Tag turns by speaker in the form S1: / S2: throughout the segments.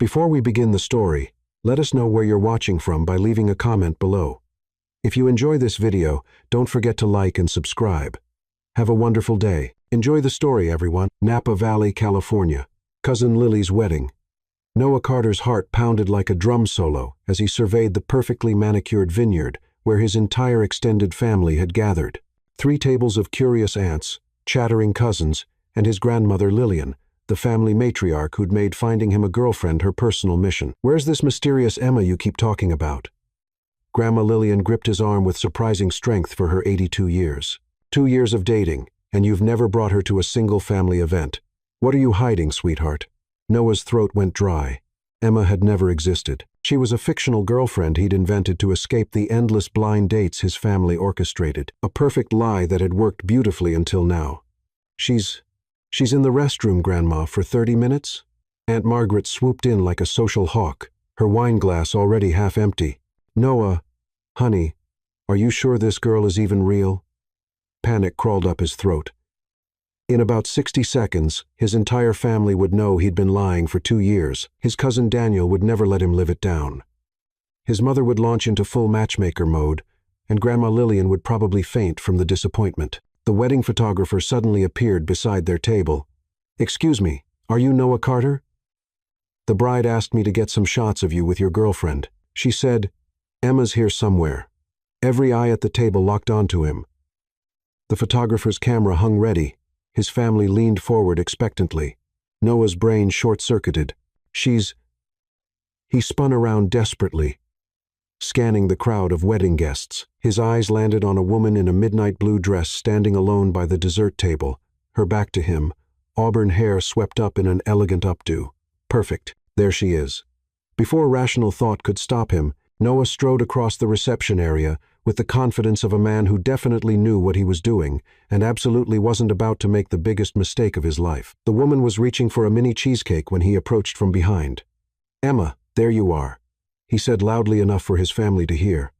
S1: Before we begin the story, let us know where you're watching from by leaving a comment below. If you enjoy this video, don't forget to like and subscribe. Have a wonderful day. Enjoy the story, everyone. Napa Valley, California. Cousin Lily's wedding. Noah Carter's heart pounded like a drum solo as he surveyed the perfectly manicured vineyard where his entire extended family had gathered. 3 tables of curious aunts, chattering cousins, and his grandmother Lillian, the family matriarch who'd made finding him a girlfriend her personal mission. "Where's this mysterious Emma you keep talking about?" Grandma Lillian gripped his arm with surprising strength for her 82 years. 2 years of dating, and you've never brought her to a single family event. What are you hiding, sweetheart? Noah's throat went dry. Emma had never existed. She was a fictional girlfriend he'd invented to escape the endless blind dates his family orchestrated. A perfect lie that had worked beautifully until now. She's in the restroom, Grandma, for 30 minutes? Aunt Margaret swooped in like a social hawk, her wine glass already half empty. "Noah, honey, are you sure this girl is even real?" Panic crawled up his throat. In about 60 seconds, his entire family would know he'd been lying for 2 years. His cousin Daniel would never let him live it down. His mother would launch into full matchmaker mode, and Grandma Lillian would probably faint from the disappointment. The wedding photographer suddenly appeared beside their table. "Excuse me, are you Noah Carter?" "The bride asked me to get some shots of you with your girlfriend. She said, Emma's here somewhere." Every eye at the table locked onto him. The photographer's camera hung ready. His family leaned forward expectantly. Noah's brain short-circuited. He spun around desperately, scanning the crowd of wedding guests. His eyes landed on a woman in a midnight blue dress standing alone by the dessert table, her back to him, auburn hair swept up in an elegant updo. Perfect. There she is. Before rational thought could stop him, Noah strode across the reception area with the confidence of a man who definitely knew what he was doing and absolutely wasn't about to make the biggest mistake of his life. The woman was reaching for a mini cheesecake when he approached from behind. "Emma, there you are," he said loudly enough for his family to hear.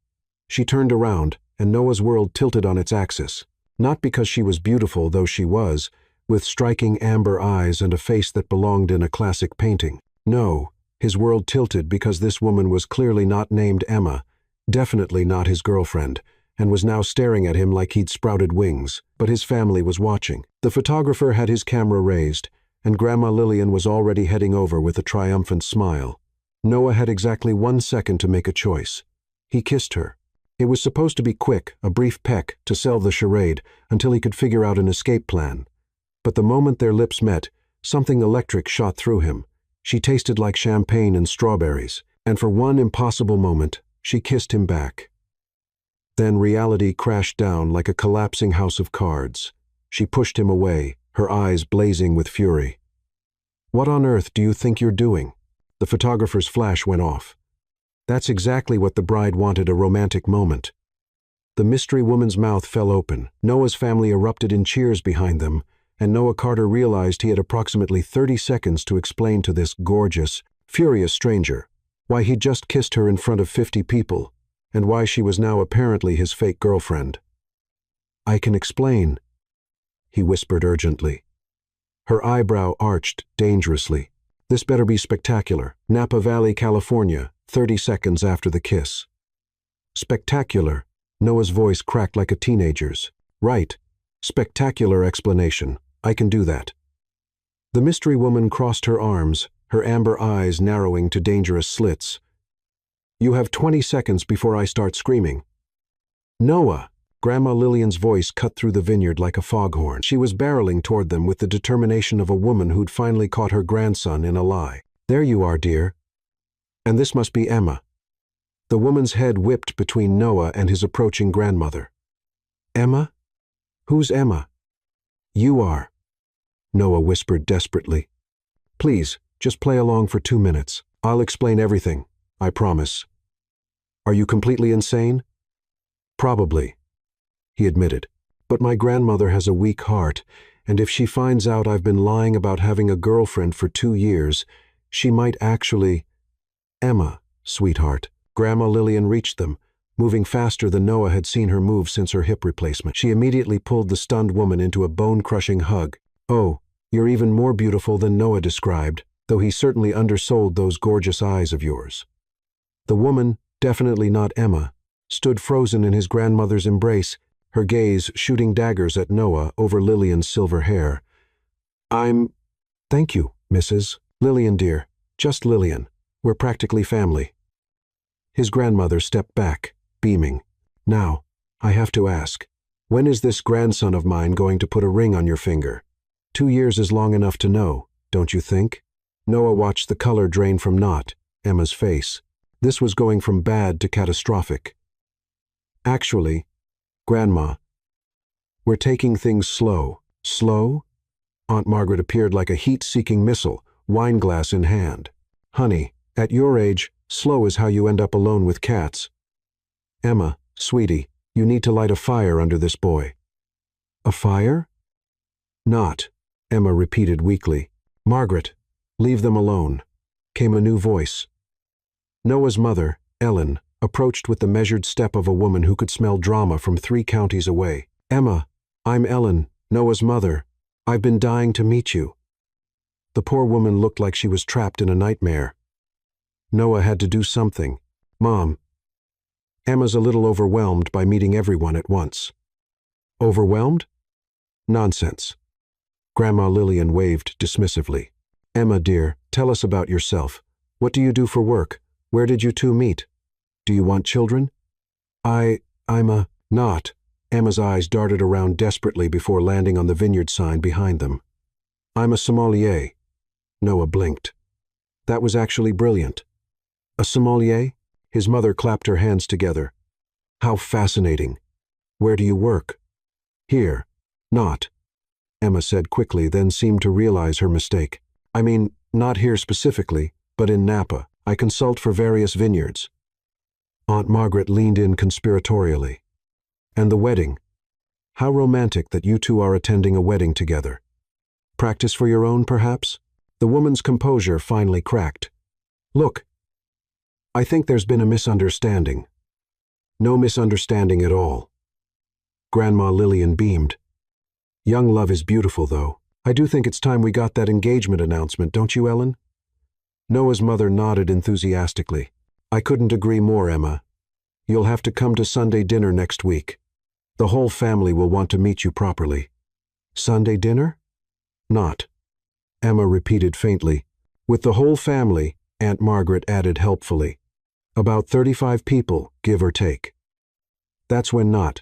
S1: She turned around, and Noah's world tilted on its axis. Not because she was beautiful, though she was, with striking amber eyes and a face that belonged in a classic painting. No, his world tilted because this woman was clearly not named Emma, definitely not his girlfriend, and was now staring at him like he'd sprouted wings. But his family was watching. The photographer had his camera raised, and Grandma Lillian was already heading over with a triumphant smile. Noah had exactly 1 second to make a choice. He kissed her. It was supposed to be quick, a brief peck, to sell the charade, until he could figure out an escape plan. But the moment their lips met, something electric shot through him. She tasted like champagne and strawberries, and for one impossible moment, she kissed him back. Then reality crashed down like a collapsing house of cards. She pushed him away, her eyes blazing with fury. "What on earth do you think you're doing?" The photographer's flash went off. That's exactly what the bride wanted, a romantic moment. The mystery woman's mouth fell open. Noah's family erupted in cheers behind them, and Noah Carter realized he had approximately 30 seconds to explain to this gorgeous, furious stranger why he'd just kissed her in front of 50 people, and why she was now apparently his fake girlfriend. "I can explain," he whispered urgently. Her eyebrow arched dangerously. "This better be spectacular. Napa Valley, California, 30 seconds after the kiss." "Spectacular?" Noah's voice cracked like a teenager's. "Right. Spectacular explanation. I can do that." The mystery woman crossed her arms, her amber eyes narrowing to dangerous slits. "You have 20 seconds before I start screaming." "Noah!" Grandma Lillian's voice cut through the vineyard like a foghorn. She was barreling toward them with the determination of a woman who'd finally caught her grandson in a lie. "There you are, dear. And this must be Emma." The woman's head whipped between Noah and his approaching grandmother. "Emma? Who's Emma?" "You are," Noah whispered desperately. "Please, just play along for 2 minutes. I'll explain everything, I promise." "Are you completely insane?" "Probably," he admitted. "But my grandmother has a weak heart, and if she finds out I've been lying about having a girlfriend for 2 years, she might actually—" "Emma, sweetheart." Grandma Lillian reached them, moving faster than Noah had seen her move since her hip replacement. She immediately pulled the stunned woman into a bone-crushing hug. "Oh, you're even more beautiful than Noah described. though he certainly undersold those gorgeous eyes of yours. The woman, definitely not Emma, stood frozen in his grandmother's embrace, her gaze shooting daggers at Noah over Lillian's silver hair. Thank you, Mrs. Lillian dear, just Lillian. We're practically family. His grandmother stepped back, beaming. Now, I have to ask, when is this grandson of mine going to put a ring on your finger? 2 years is long enough to know, don't you think? Noah watched the color drain from Emma's face. This was going from bad to catastrophic. Actually, Grandma, we're taking things slow. Slow? Aunt Margaret appeared like a heat-seeking missile, wineglass in hand. Honey, at your age, slow is how you end up alone with cats. Emma, sweetie, you need to light a fire under this boy. A fire? Not, Emma repeated weakly. Margaret, leave them alone, came a new voice. Noah's mother, Ellen, approached with the measured step of a woman who could smell drama from 3 counties away. Emma, I'm Ellen, Noah's mother. I've been dying to meet you. The poor woman looked like she was trapped in a nightmare. Noah had to do something. Mom. Emma's a little overwhelmed by meeting everyone at once. Overwhelmed? Nonsense. Grandma Lillian waved dismissively. Emma, dear, tell us about yourself. What do you do for work? Where did you two meet? Do you want children? I'm not. Emma's eyes darted around desperately before landing on the vineyard sign behind them. I'm a sommelier. Noah blinked. That was actually brilliant. A sommelier? His mother clapped her hands together. How fascinating. Where do you work? Here. Not. Emma said quickly, then seemed to realize her mistake. I mean, not here specifically, but in Napa. I consult for various vineyards. Aunt Margaret leaned in conspiratorially. And the wedding? How romantic that you two are attending a wedding together. Practice for your own, perhaps? The woman's composure finally cracked. Look, I think there's been a misunderstanding. No misunderstanding at all. Grandma Lillian beamed. Young love is beautiful, though. I do think it's time we got that engagement announcement, don't you, Ellen? Noah's mother nodded enthusiastically. I couldn't agree more, Emma. You'll have to come to Sunday dinner next week. The whole family will want to meet you properly. Sunday dinner? Not. Emma repeated faintly. With the whole family, Aunt Margaret added helpfully. About 35 people, give or take. That's when not.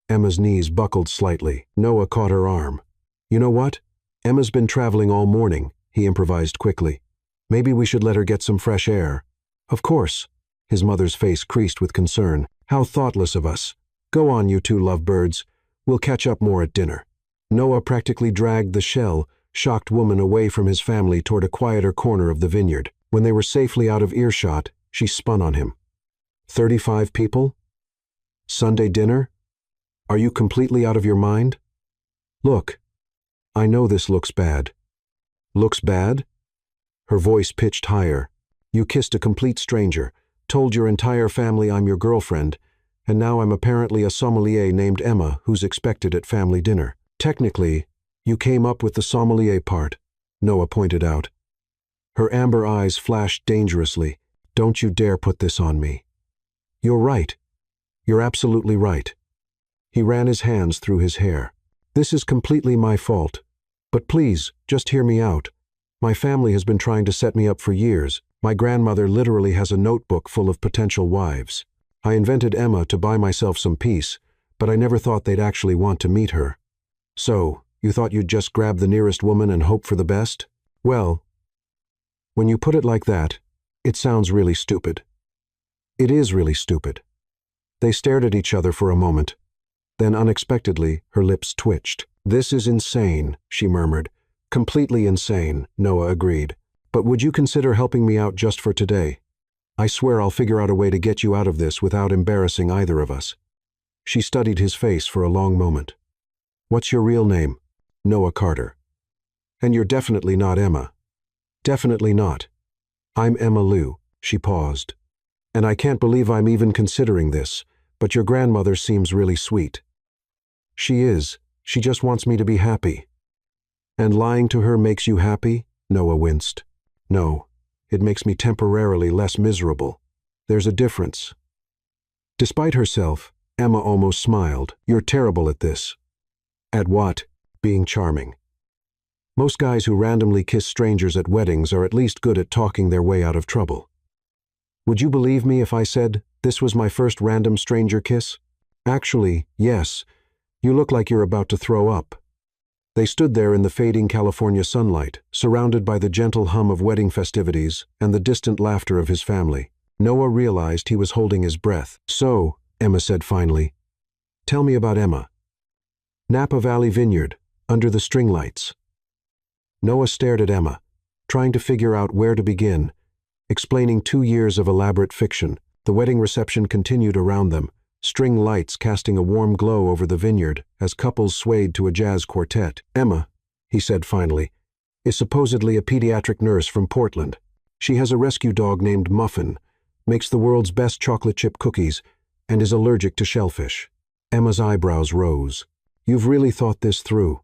S1: Emma's knees buckled slightly. Noah caught her arm. You know what? Emma's been traveling all morning, he improvised quickly. Maybe we should let her get some fresh air. Of course. His mother's face creased with concern. How thoughtless of us. Go on, you two lovebirds. We'll catch up more at dinner. Noah practically dragged the shocked woman away from his family toward a quieter corner of the vineyard. When they were safely out of earshot, she spun on him. 35 people? Sunday dinner? Are you completely out of your mind? Look, I know this looks bad. Looks bad? Her voice pitched higher. You kissed a complete stranger, told your entire family I'm your girlfriend, and now I'm apparently a sommelier named Emma who's expected at family dinner. Technically, you came up with the sommelier part, Noah pointed out. Her amber eyes flashed dangerously. Don't you dare put this on me. You're right. You're absolutely right. He ran his hands through his hair. This is completely my fault. But please, just hear me out. My family has been trying to set me up for years. My grandmother literally has a notebook full of potential wives. I invented Emma to buy myself some peace, but I never thought they'd actually want to meet her. So, you thought you'd just grab the nearest woman and hope for the best? Well, when you put it like that, it sounds really stupid. It is really stupid. They stared at each other for a moment. Then unexpectedly, her lips twitched. This is insane, she murmured. Completely insane, Noah agreed. But would you consider helping me out just for today? I swear I'll figure out a way to get you out of this without embarrassing either of us. She studied his face for a long moment. What's your real name? Noah Carter. And you're definitely not Emma. Definitely not. I'm Emma Lou, she paused. And I can't believe I'm even considering this, but your grandmother seems really sweet. She is. She just wants me to be happy. And lying to her makes you happy? Noah winced. No, it makes me temporarily less miserable. There's a difference. Despite herself, Emma almost smiled. You're terrible at this. At what? Being charming. Most guys who randomly kiss strangers at weddings are at least good at talking their way out of trouble. Would you believe me if I said this was my first random stranger kiss? Actually, yes. You look like you're about to throw up. They stood there in the fading California sunlight, surrounded by the gentle hum of wedding festivities and the distant laughter of his family. Noah realized he was holding his breath. So, Emma said finally, tell me about Emma. Napa Valley Vineyard, under the string lights. Noah stared at Emma, trying to figure out where to begin, explaining 2 years of elaborate fiction. The wedding reception continued around them, string lights casting a warm glow over the vineyard as couples swayed to a jazz quartet. Emma, he said finally, is supposedly a pediatric nurse from Portland. She has a rescue dog named Muffin, makes the world's best chocolate chip cookies, and is allergic to shellfish. Emma's eyebrows rose. You've really thought this through.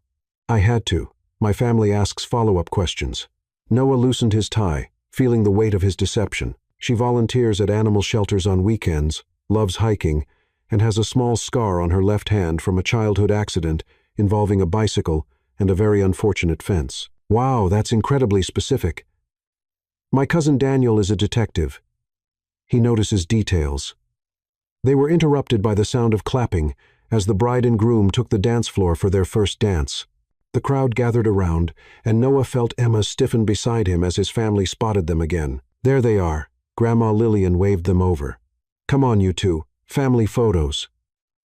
S1: I had to. My family asks follow-up questions. Noah loosened his tie, feeling the weight of his deception. She volunteers at animal shelters on weekends, loves hiking, and has a small scar on her left hand from a childhood accident involving a bicycle and a very unfortunate fence. Wow, that's incredibly specific. My cousin Daniel is a detective. He notices details. They were interrupted by the sound of clapping as the bride and groom took the dance floor for their first dance. The crowd gathered around, and Noah felt Emma stiffen beside him as his family spotted them again. There they are. Grandma Lillian waved them over. Come on, you two. Family photos.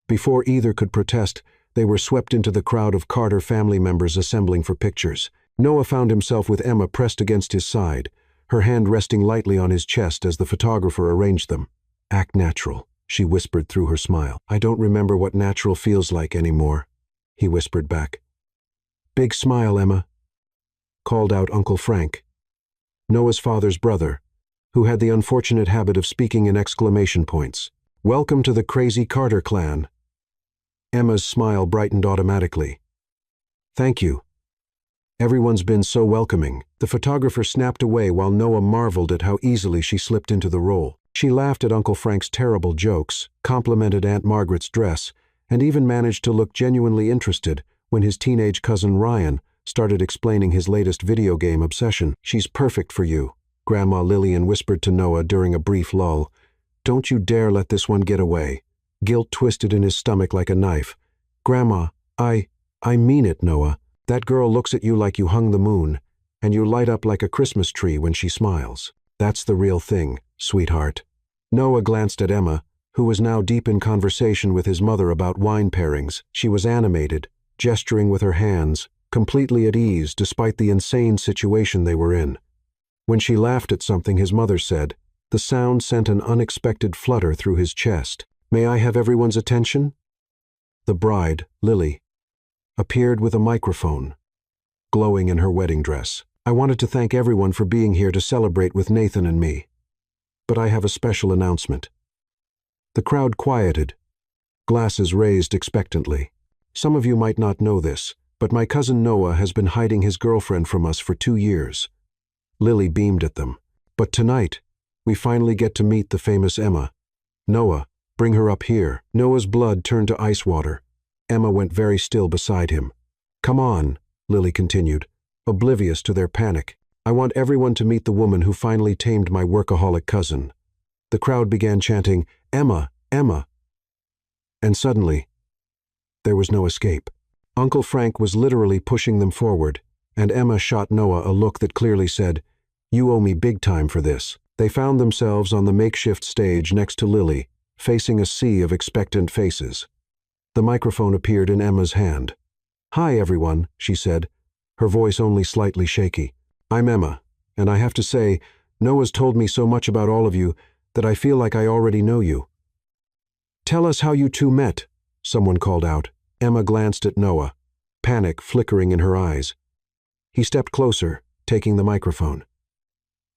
S1: Before either could protest, they were swept into the crowd of Carter family members assembling for pictures. Noah found himself with Emma pressed against his side, her hand resting lightly on his chest as the photographer arranged them. Act natural, she whispered through her smile. I don't remember what natural feels like anymore, he whispered back. Big smile, Emma, called out Uncle Frank, Noah's father's brother, who had the unfortunate habit of speaking in exclamation points. Welcome to the crazy Carter clan. Emma's smile brightened automatically. Thank you. Everyone's been so welcoming. The photographer snapped away while Noah marveled at how easily she slipped into the role. She laughed at Uncle Frank's terrible jokes, complimented Aunt Margaret's dress, and even managed to look genuinely interested when his teenage cousin Ryan started explaining his latest video game obsession. She's perfect for you, Grandma Lillian whispered to Noah during a brief lull. Don't you dare let this one get away. Guilt twisted in his stomach like a knife. Grandma, I mean it, Noah. That girl looks at you like you hung the moon, and you light up like a Christmas tree when she smiles. That's the real thing, sweetheart. Noah glanced at Emma, who was now deep in conversation with his mother about wine pairings. She was animated, gesturing with her hands, completely at ease despite the insane situation they were in. When she laughed at something his mother said, the sound sent an unexpected flutter through his chest. May I have everyone's attention? The bride, Lily, appeared with a microphone, glowing in her wedding dress. I wanted to thank everyone for being here to celebrate with Nathan and me. But I have a special announcement. The crowd quieted, glasses raised expectantly. Some of you might not know this, but my cousin Noah has been hiding his girlfriend from us for 2 years. Lily beamed at them. But tonight, we finally get to meet the famous Emma. Noah, bring her up here. Noah's blood turned to ice water. Emma went very still beside him. Come on, Lily continued, oblivious to their panic. I want everyone to meet the woman who finally tamed my workaholic cousin. The crowd began chanting, Emma, Emma. And suddenly, there was no escape. Uncle Frank was literally pushing them forward, and Emma shot Noah a look that clearly said, You owe me big time for this. They found themselves on the makeshift stage next to Lily, facing a sea of expectant faces. The microphone appeared in Emma's hand. Hi, everyone, she said, her voice only slightly shaky. I'm Emma, and I have to say, Noah's told me so much about all of you that I feel like I already know you. Tell us how you two met, someone called out. Emma glanced at Noah, panic flickering in her eyes. He stepped closer, taking the microphone.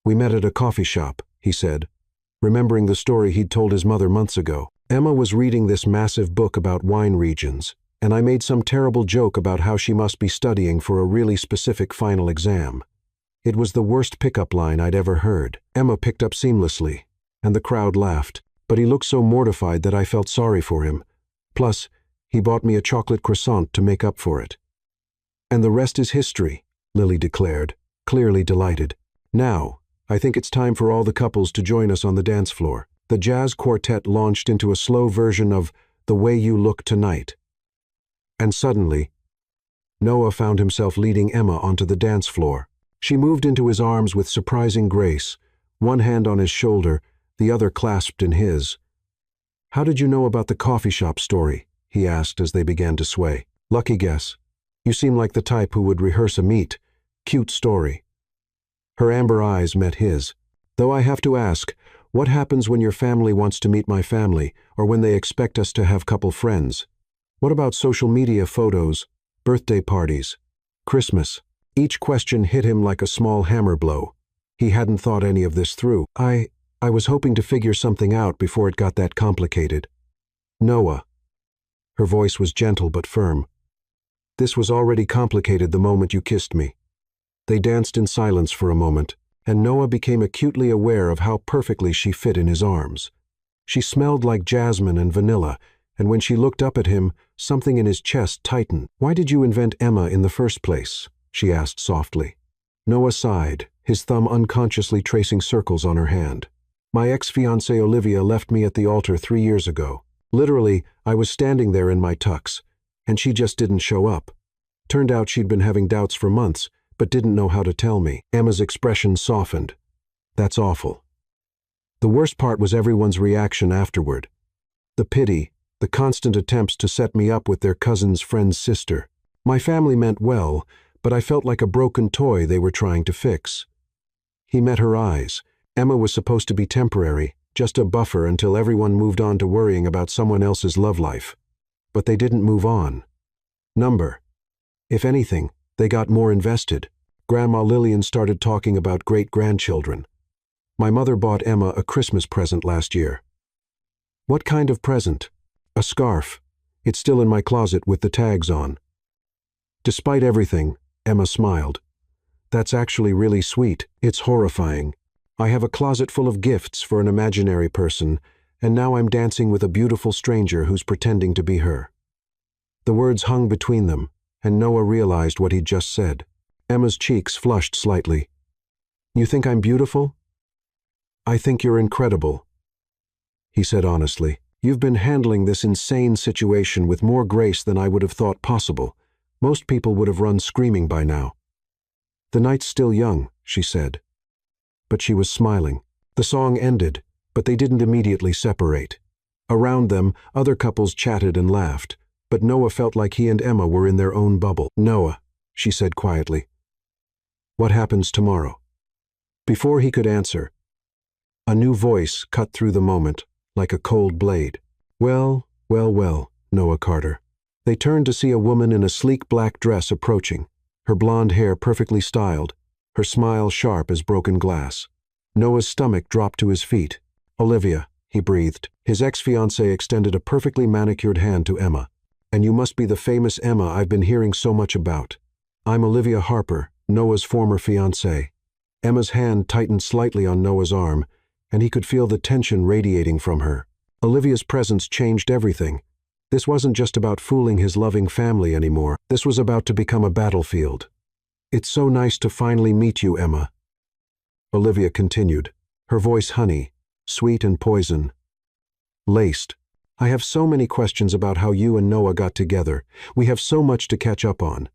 S1: We met at a coffee shop, he said, remembering the story he'd told his mother months ago. Emma was reading this massive book about wine regions, and I made some terrible joke about how she must be studying for a really specific final exam. It was the worst pickup line I'd ever heard. Emma picked up seamlessly, and the crowd laughed, but he looked so mortified that I felt sorry for him. Plus, he bought me a chocolate croissant to make up for it. And the rest is history, Lily declared, clearly delighted. Now, I think it's time for all the couples to join us on the dance floor. The jazz quartet launched into a slow version of The Way You Look Tonight. And suddenly, Noah found himself leading Emma onto the dance floor. She moved into his arms with surprising grace, one hand on his shoulder, the other clasped in his. "How did you know about the coffee shop story?" he asked as they began to sway. "Lucky guess. You seem like the type who would rehearse a meet. Cute story." Her amber eyes met his. "Though I have to ask, what happens when your family wants to meet my family, or when they expect us to have couple friends? What about social media photos, birthday parties, Christmas?" Each question hit him like a small hammer blow. He hadn't thought any of this through. I was hoping to figure something out before it got that complicated. "Noah." Her voice was gentle but firm. "This was already complicated the moment you kissed me." They danced in silence for a moment, and Noah became acutely aware of how perfectly she fit in his arms. She smelled like jasmine and vanilla, and when she looked up at him, something in his chest tightened. "Why did you invent Emma in the first place?" she asked softly. Noah sighed, his thumb unconsciously tracing circles on her hand. "My ex-fiancée Olivia left me at the altar 3 years ago. Literally, I was standing there in my tux, and she just didn't show up. Turned out she'd been having doubts for months, but didn't know how to tell me." Emma's expression softened. "That's awful." The worst part was everyone's reaction afterward. The pity, the constant attempts to set me up with their cousin's friend's sister. My family meant well, but I felt like a broken toy they were trying to fix. He met her eyes. Emma was supposed to be temporary, just a buffer until everyone moved on to worrying about someone else's love life. But they didn't move on. If anything, they got more invested. Grandma Lillian started talking about great-grandchildren. My mother bought Emma a Christmas present last year. "What kind of present?" "A scarf. It's still in my closet with the tags on." Despite everything, Emma smiled. "That's actually really sweet. It's horrifying. I have a closet full of gifts for an imaginary person, and now I'm dancing with a beautiful stranger who's pretending to be her." The words hung between them, and Noah realized what he'd just said. Emma's cheeks flushed slightly. "You think I'm beautiful?" "I think you're incredible," he said honestly. "You've been handling this insane situation with more grace than I would have thought possible. Most people would have run screaming by now." "The night's still young," she said. But she was smiling. The song ended, but they didn't immediately separate. Around them, other couples chatted and laughed, but Noah felt like he and Emma were in their own bubble. "Noah," she said quietly, "what happens tomorrow?" Before he could answer, a new voice cut through the moment, like a cold blade. "Well, Noah Carter." They turned to see a woman in a sleek black dress approaching, her blonde hair perfectly styled, her smile sharp as broken glass. Noah's stomach dropped to his feet. "Olivia," he breathed. His ex-fiancée extended a perfectly manicured hand to Emma. "And you must be the famous Emma I've been hearing so much about. I'm Olivia Harper, Noah's former fiancée." Emma's hand tightened slightly on Noah's arm, and he could feel the tension radiating from her. Olivia's presence changed everything. This wasn't just about fooling his loving family anymore. This was about to become a battlefield. "It's so nice to finally meet you, Emma," Olivia continued, her voice honey, sweet and poison laced. "I have so many questions about how you and Noah got together. We have so much to catch up on.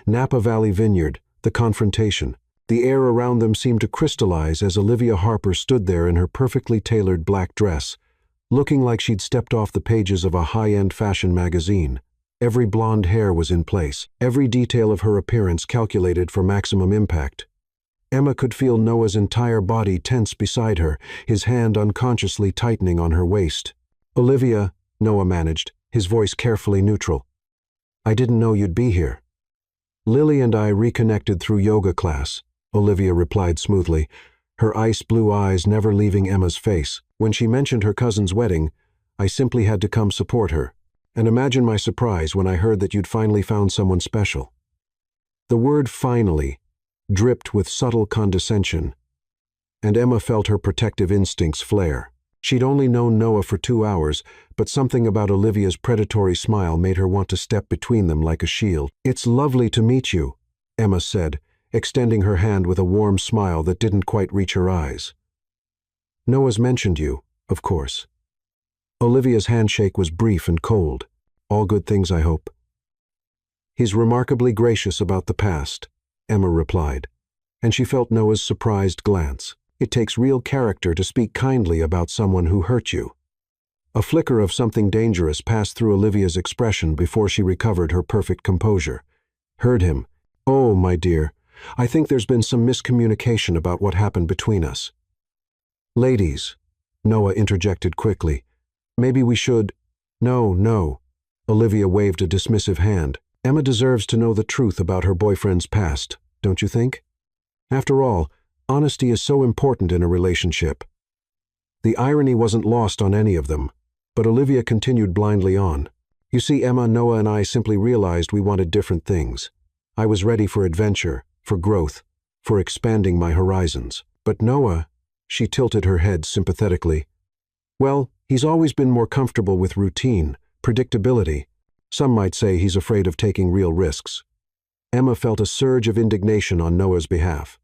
S1: Napa Valley Vineyard, the confrontation." The air around them seemed to crystallize as Olivia Harper stood there in her perfectly tailored black dress, looking like she'd stepped off the pages of a high-end fashion magazine. Every blonde hair was in place, every detail of her appearance calculated for maximum impact. Emma could feel Noah's entire body tense beside her, his hand unconsciously tightening on her waist. "Olivia," Noah managed, his voice carefully neutral. "I didn't know you'd be here." "Lily and I reconnected through yoga class," Olivia replied smoothly, her ice blue eyes never leaving Emma's face. "When she mentioned her cousin's wedding, I simply had to come support her. And imagine my surprise when I heard that you'd finally found someone special." The word "finally" dripped with subtle condescension, and Emma felt her protective instincts flare. She'd only known Noah for 2 hours, but something about Olivia's predatory smile made her want to step between them like a shield. "It's lovely to meet you," Emma said, extending her hand with a warm smile that didn't quite reach her eyes. "Noah's mentioned you, of course." Olivia's handshake was brief and cold. "All good things, I hope." "He's remarkably gracious about the past," Emma replied, and she felt Noah's surprised glance. "It takes real character to speak kindly about someone who hurt you." A flicker of something dangerous passed through Olivia's expression before she recovered her perfect composure. "Heard him. Oh, my dear, I think there's been some miscommunication about what happened between us." "Ladies," Noah interjected quickly, "maybe we should—" "No, no." Olivia waved a dismissive hand. "Emma deserves to know the truth about her boyfriend's past, don't you think? After all, honesty is so important in a relationship." The irony wasn't lost on any of them, but Olivia continued blindly on. "You see, Emma, Noah and I simply realized we wanted different things. I was ready for adventure, for growth, for expanding my horizons. But Noah," she tilted her head sympathetically, "well, he's always been more comfortable with routine, predictability. Some might say he's afraid of taking real risks." Emma felt a surge of indignation on Noah's behalf.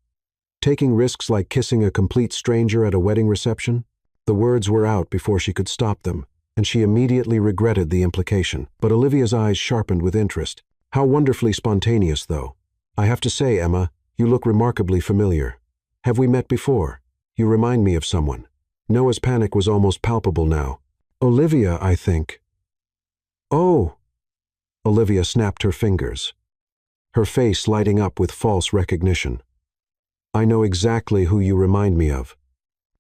S1: Taking risks like kissing a complete stranger at a wedding reception? The words were out before she could stop them, and she immediately regretted the implication. But Olivia's eyes sharpened with interest. "How wonderfully spontaneous, though. I have to say, Emma, you look remarkably familiar. Have we met before? You remind me of someone." Noah's panic was almost palpable now. "Olivia, I think." "Oh!" Olivia snapped her fingers, her face lighting up with false recognition. "I know exactly who you remind me of.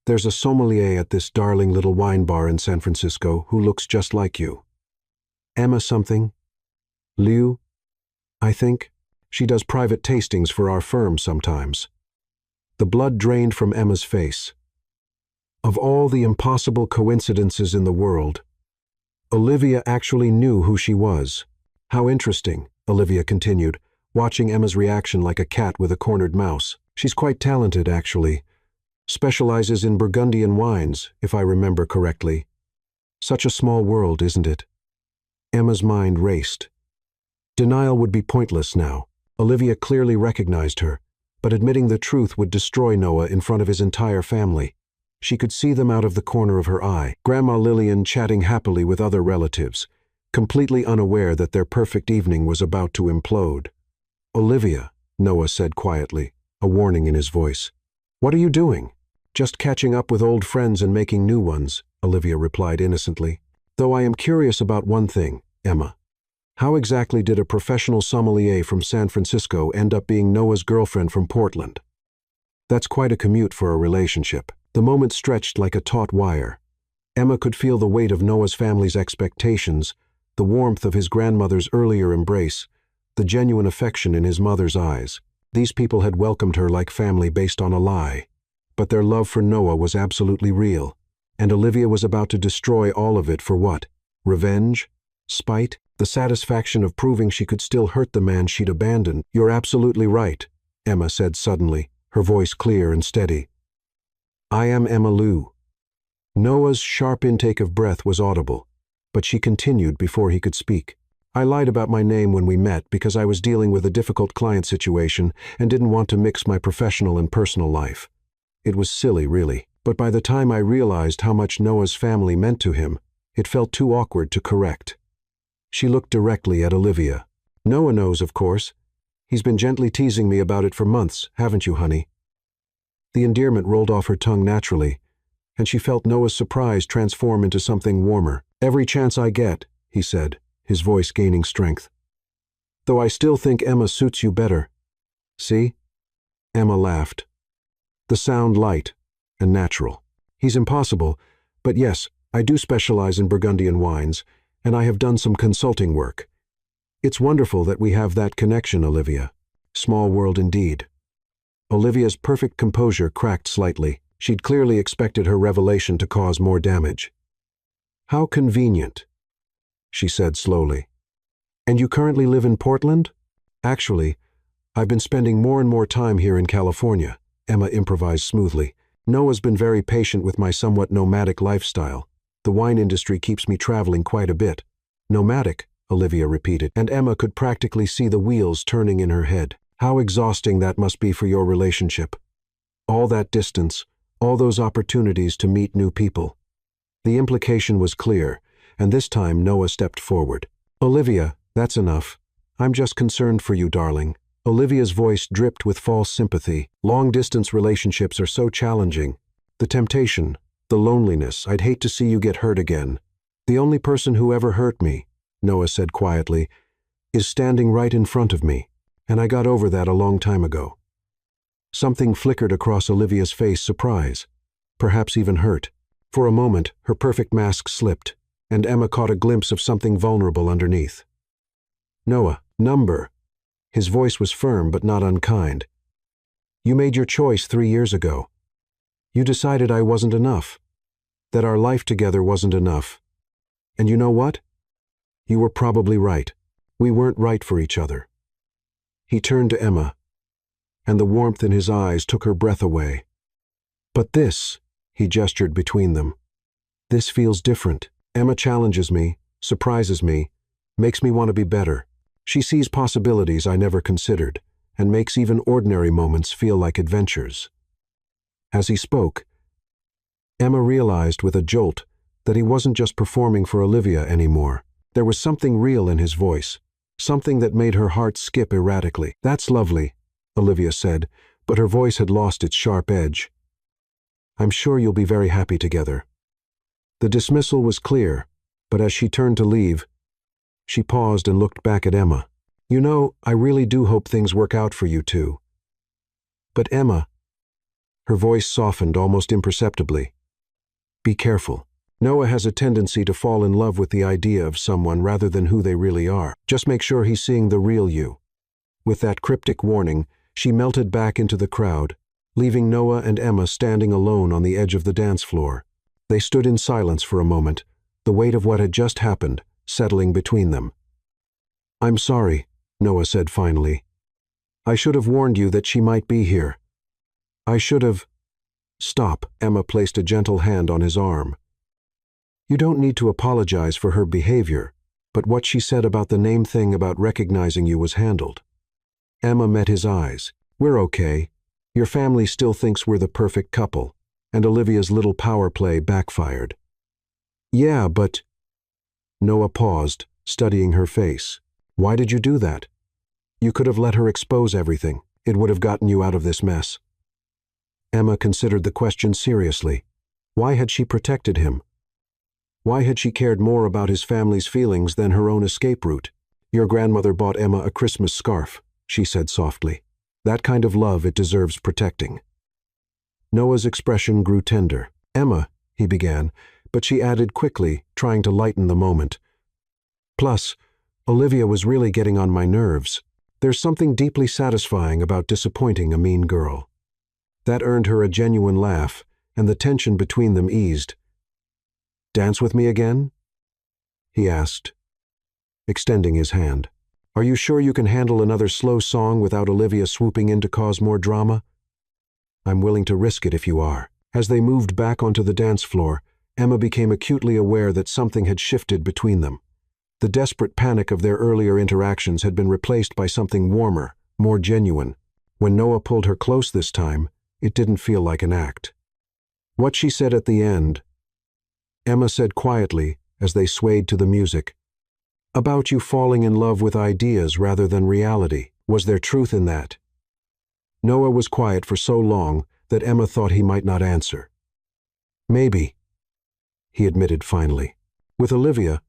S1: There's a sommelier at this darling little wine bar in San Francisco who looks just like you. Emma something? Liu, I think. She does private tastings for our firm sometimes." The blood drained from Emma's face. Of all the impossible coincidences in the world, Olivia actually knew who she was. "How interesting," Olivia continued, watching Emma's reaction like a cat with a cornered mouse. "She's quite talented, actually. Specializes in Burgundian wines, if I remember correctly. Such a small world, isn't it?" Emma's mind raced. Denial would be pointless now. Olivia clearly recognized her, but admitting the truth would destroy Noah in front of his entire family. She could see them out of the corner of her eye, Grandma Lillian chatting happily with other relatives, completely unaware that their perfect evening was about to implode. "Olivia," Noah said quietly, a warning in his voice. "What are you doing?" "Just catching up with old friends and making new ones," Olivia replied innocently. "Though I am curious about one thing, Emma. How exactly did a professional sommelier from San Francisco end up being Noah's girlfriend from Portland? That's quite a commute for a relationship." The moment stretched like a taut wire. Emma could feel the weight of Noah's family's expectations, the warmth of his grandmother's earlier embrace, the genuine affection in his mother's eyes. These people had welcomed her like family based on a lie. But their love for Noah was absolutely real, and Olivia was about to destroy all of it for what? Revenge? Spite? The satisfaction of proving she could still hurt the man she'd abandoned. "You're absolutely right," Emma said suddenly, her voice clear and steady. "I am Emma Liu." Noah's sharp intake of breath was audible, but she continued before he could speak. "I lied about my name when we met because I was dealing with a difficult client situation and didn't want to mix my professional and personal life. It was silly, really, but by the time I realized how much Noah's family meant to him, it felt too awkward to correct." She looked directly at Olivia. "Noah knows, of course. He's been gently teasing me about it for months, haven't you, honey?" The endearment rolled off her tongue naturally, and she felt Noah's surprise transform into something warmer. "Every chance I get," he said, his voice gaining strength. "Though I still think Emma suits you better." "See?" Emma laughed. The sound light and natural. "He's impossible, but yes, I do specialize in Burgundian wines, and I have done some consulting work. It's wonderful that we have that connection, Olivia. Small world indeed." Olivia's perfect composure cracked slightly. She'd clearly expected her revelation to cause more damage. "How convenient," she said slowly. "And you currently live in Portland?" "Actually, I've been spending more and more time here in California, Emma improvised smoothly. Noah's been very patient with my somewhat nomadic lifestyle. The wine industry keeps me traveling quite a bit. Nomadic, Olivia repeated, and Emma could practically see the wheels turning in her head. How exhausting that must be for your relationship. All that distance, all those opportunities to meet new people. The implication was clear, and this time Noah stepped forward. Olivia, that's enough. I'm just concerned for you, darling. Olivia's voice dripped with false sympathy. Long-distance relationships are so challenging. The temptation, the loneliness, I'd hate to see you get hurt again. The only person who ever hurt me, Noah said quietly, is standing right in front of me, and I got over that a long time ago. Something flickered across Olivia's face, surprise, perhaps even hurt. For a moment, her perfect mask slipped, and Emma caught a glimpse of something vulnerable underneath. Noah, number. His voice was firm but not unkind. You made your choice 3 years ago. You decided I wasn't enough, that our life together wasn't enough. And you know what? You were probably right. We weren't right for each other. He turned to Emma, and the warmth in his eyes took her breath away. But this, he gestured between them. This feels different. Emma challenges me, surprises me, makes me want to be better. She sees possibilities I never considered, and makes even ordinary moments feel like adventures. As he spoke, Emma realized with a jolt that he wasn't just performing for Olivia anymore. There was something real in his voice, something that made her heart skip erratically. That's lovely, Olivia said, but her voice had lost its sharp edge. I'm sure you'll be very happy together. The dismissal was clear, but as she turned to leave, she paused and looked back at Emma. You know, I really do hope things work out for you two. But Emma, her voice softened almost imperceptibly. Be careful. Noah has a tendency to fall in love with the idea of someone rather than who they really are. Just make sure he's seeing the real you. With that cryptic warning, she melted back into the crowd, leaving Noah and Emma standing alone on the edge of the dance floor. They stood in silence for a moment, the weight of what had just happened settling between them. I'm sorry, Noah said finally. I should have warned you that she might be here. I should have... Stop, Emma placed a gentle hand on his arm. You don't need to apologize for her behavior, but what she said about the name thing about recognizing you was handled. Emma met his eyes. We're okay. Your family still thinks we're the perfect couple, and Olivia's little power play backfired. Yeah, but... Noah paused, studying her face. Why did you do that? You could have let her expose everything. It would have gotten you out of this mess. Emma considered the question seriously. Why had she protected him? Why had she cared more about his family's feelings than her own escape route? Your grandmother bought Emma a Christmas scarf, she said softly. That kind of love, it deserves protecting. Noah's expression grew tender. Emma, he began, but she added quickly, trying to lighten the moment. Plus, Olivia was really getting on my nerves. There's something deeply satisfying about disappointing a mean girl. That earned her a genuine laugh, and the tension between them eased. Dance with me again? He asked, extending his hand. Are you sure you can handle another slow song without Olivia swooping in to cause more drama? I'm willing to risk it if you are. As they moved back onto the dance floor, Emma became acutely aware that something had shifted between them. The desperate panic of their earlier interactions had been replaced by something warmer, more genuine. When Noah pulled her close this time, it didn't feel like an act. What she said at the end, Emma said quietly as they swayed to the music. About you falling in love with ideas rather than reality. Was there truth in that? Noah was quiet for so long that Emma thought he might not answer. Maybe, he admitted finally. With Olivia,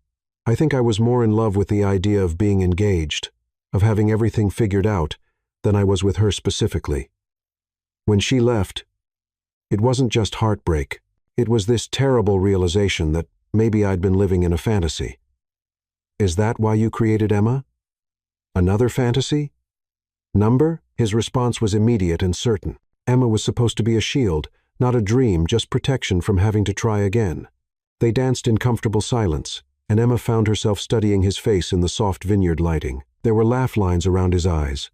S1: I think I was more in love with the idea of being engaged, of having everything figured out, than I was with her specifically. When she left, it wasn't just heartbreak. It was this terrible realization that maybe I'd been living in a fantasy. Is that why you created Emma? Another fantasy? Number? His response was immediate and certain. Emma was supposed to be a shield, not a dream, just protection from having to try again. They danced in comfortable silence, and Emma found herself studying his face in the soft vineyard lighting. There were laugh lines around his eyes,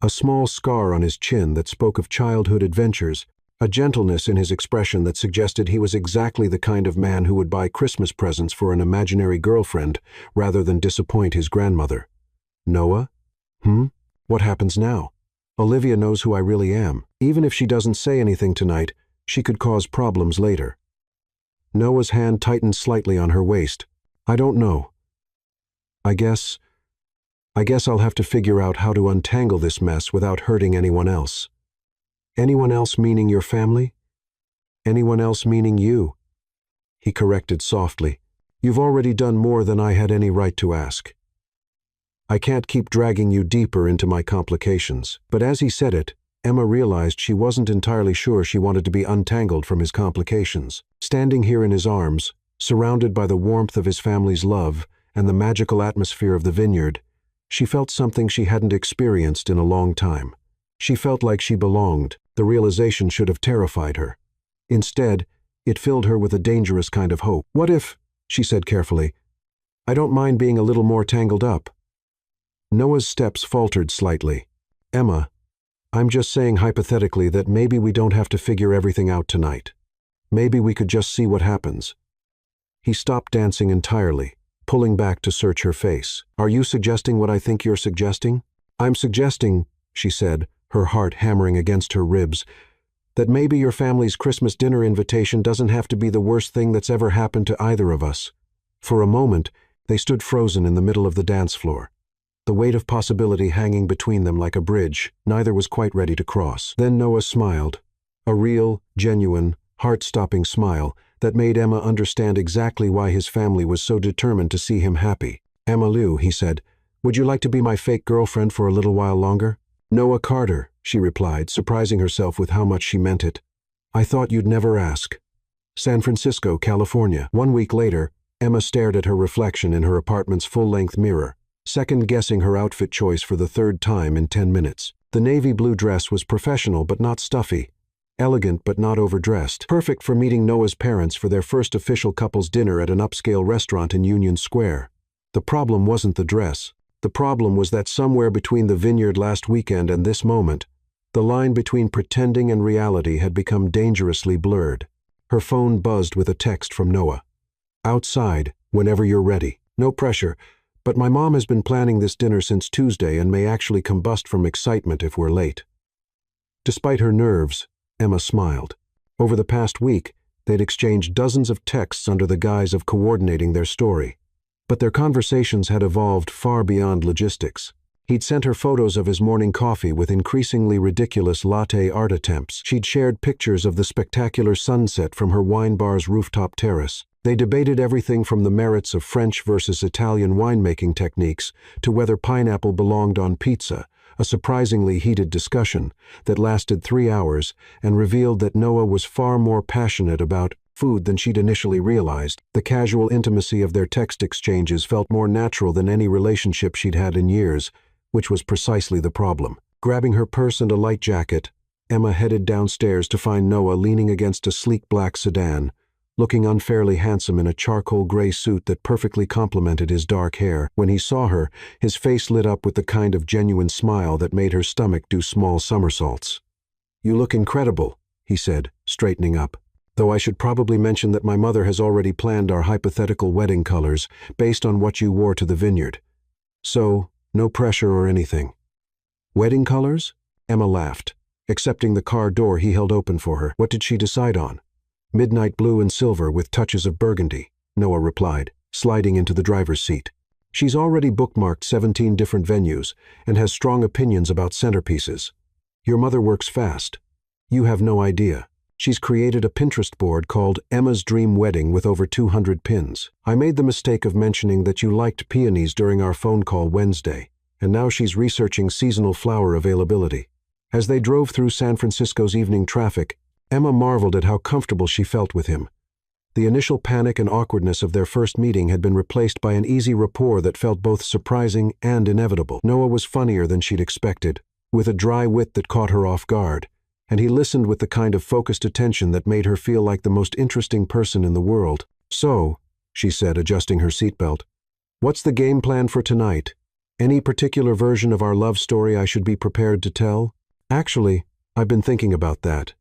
S1: a small scar on his chin that spoke of childhood adventures, a gentleness in his expression that suggested he was exactly the kind of man who would buy Christmas presents for an imaginary girlfriend rather than disappoint his grandmother. Noah? What happens now? Olivia knows who I really am. Even if she doesn't say anything tonight, she could cause problems later. Noah's hand tightened slightly on her waist. I don't know. I guess I'll have to figure out how to untangle this mess without hurting anyone else. Anyone else meaning your family? Anyone else meaning you? He corrected softly. You've already done more than I had any right to ask. I can't keep dragging you deeper into my complications. But as he said it, Emma realized she wasn't entirely sure she wanted to be untangled from his complications. Standing here in his arms, surrounded by the warmth of his family's love and the magical atmosphere of the vineyard, she felt something she hadn't experienced in a long time. She felt like she belonged. The realization should have terrified her. Instead, it filled her with a dangerous kind of hope. What if, she said carefully, I don't mind being a little more tangled up. Noah's steps faltered slightly. Emma, I'm just saying hypothetically that maybe we don't have to figure everything out tonight. Maybe we could just see what happens. He stopped dancing entirely, pulling back to search her face. Are you suggesting what I think you're suggesting? I'm suggesting, she said, her heart hammering against her ribs, that maybe your family's Christmas dinner invitation doesn't have to be the worst thing that's ever happened to either of us. For a moment, they stood frozen in the middle of the dance floor, the weight of possibility hanging between them like a bridge neither was quite ready to cross. Then Noah smiled, a real, genuine, heart-stopping smile that made Emma understand exactly why his family was so determined to see him happy. Emma Lou, he said, would you like to be my fake girlfriend for a little while longer? Noah Carter, she replied, surprising herself with how much she meant it. I thought you'd never ask. San Francisco, California. 1 week later, Emma stared at her reflection in her apartment's full-length mirror, second-guessing her outfit choice for the third time in 10 minutes. The navy blue dress was professional but not stuffy, elegant but not overdressed, perfect for meeting Noah's parents for their first official couples dinner at an upscale restaurant in Union Square. The problem wasn't the dress. The problem was that somewhere between the vineyard last weekend and this moment, the line between pretending and reality had become dangerously blurred. Her phone buzzed with a text from Noah. Outside, whenever you're ready. No pressure, but my mom has been planning this dinner since Tuesday and may actually combust from excitement if we're late. Despite her nerves, Emma smiled. Over the past week, they'd exchanged dozens of texts under the guise of coordinating their story. But their conversations had evolved far beyond logistics. He'd sent her photos of his morning coffee with increasingly ridiculous latte art attempts. She'd shared pictures of the spectacular sunset from her wine bar's rooftop terrace. They debated everything from the merits of French versus Italian winemaking techniques to whether pineapple belonged on pizza, a surprisingly heated discussion that lasted 3 hours and revealed that Noah was far more passionate about food than she'd initially realized. The casual intimacy of their text exchanges felt more natural than any relationship she'd had in years, which was precisely the problem. Grabbing her purse and a light jacket, Emma headed downstairs to find Noah leaning against a sleek black sedan, looking unfairly handsome in a charcoal gray suit that perfectly complemented his dark hair. When he saw her, his face lit up with the kind of genuine smile that made her stomach do small somersaults. You look incredible, he said, straightening up. Though I should probably mention that my mother has already planned our hypothetical wedding colors based on what you wore to the vineyard. So, no pressure or anything. Wedding colors? Emma laughed, accepting the car door he held open for her. What did she decide on? Midnight blue and silver with touches of burgundy, Noah replied, sliding into the driver's seat. She's already bookmarked 17 different venues and has strong opinions about centerpieces. Your mother works fast. You have no idea. She's created a Pinterest board called Emma's Dream Wedding with over 200 pins. I made the mistake of mentioning that you liked peonies during our phone call Wednesday, and now she's researching seasonal flower availability. As they drove through San Francisco's evening traffic, Emma marveled at how comfortable she felt with him. The initial panic and awkwardness of their first meeting had been replaced by an easy rapport that felt both surprising and inevitable. Noah was funnier than she'd expected, with a dry wit that caught her off guard, and he listened with the kind of focused attention that made her feel like the most interesting person in the world. So, she said, adjusting her seatbelt, what's the game plan for tonight? Any particular version of our love story I should be prepared to tell? Actually, I've been thinking about that.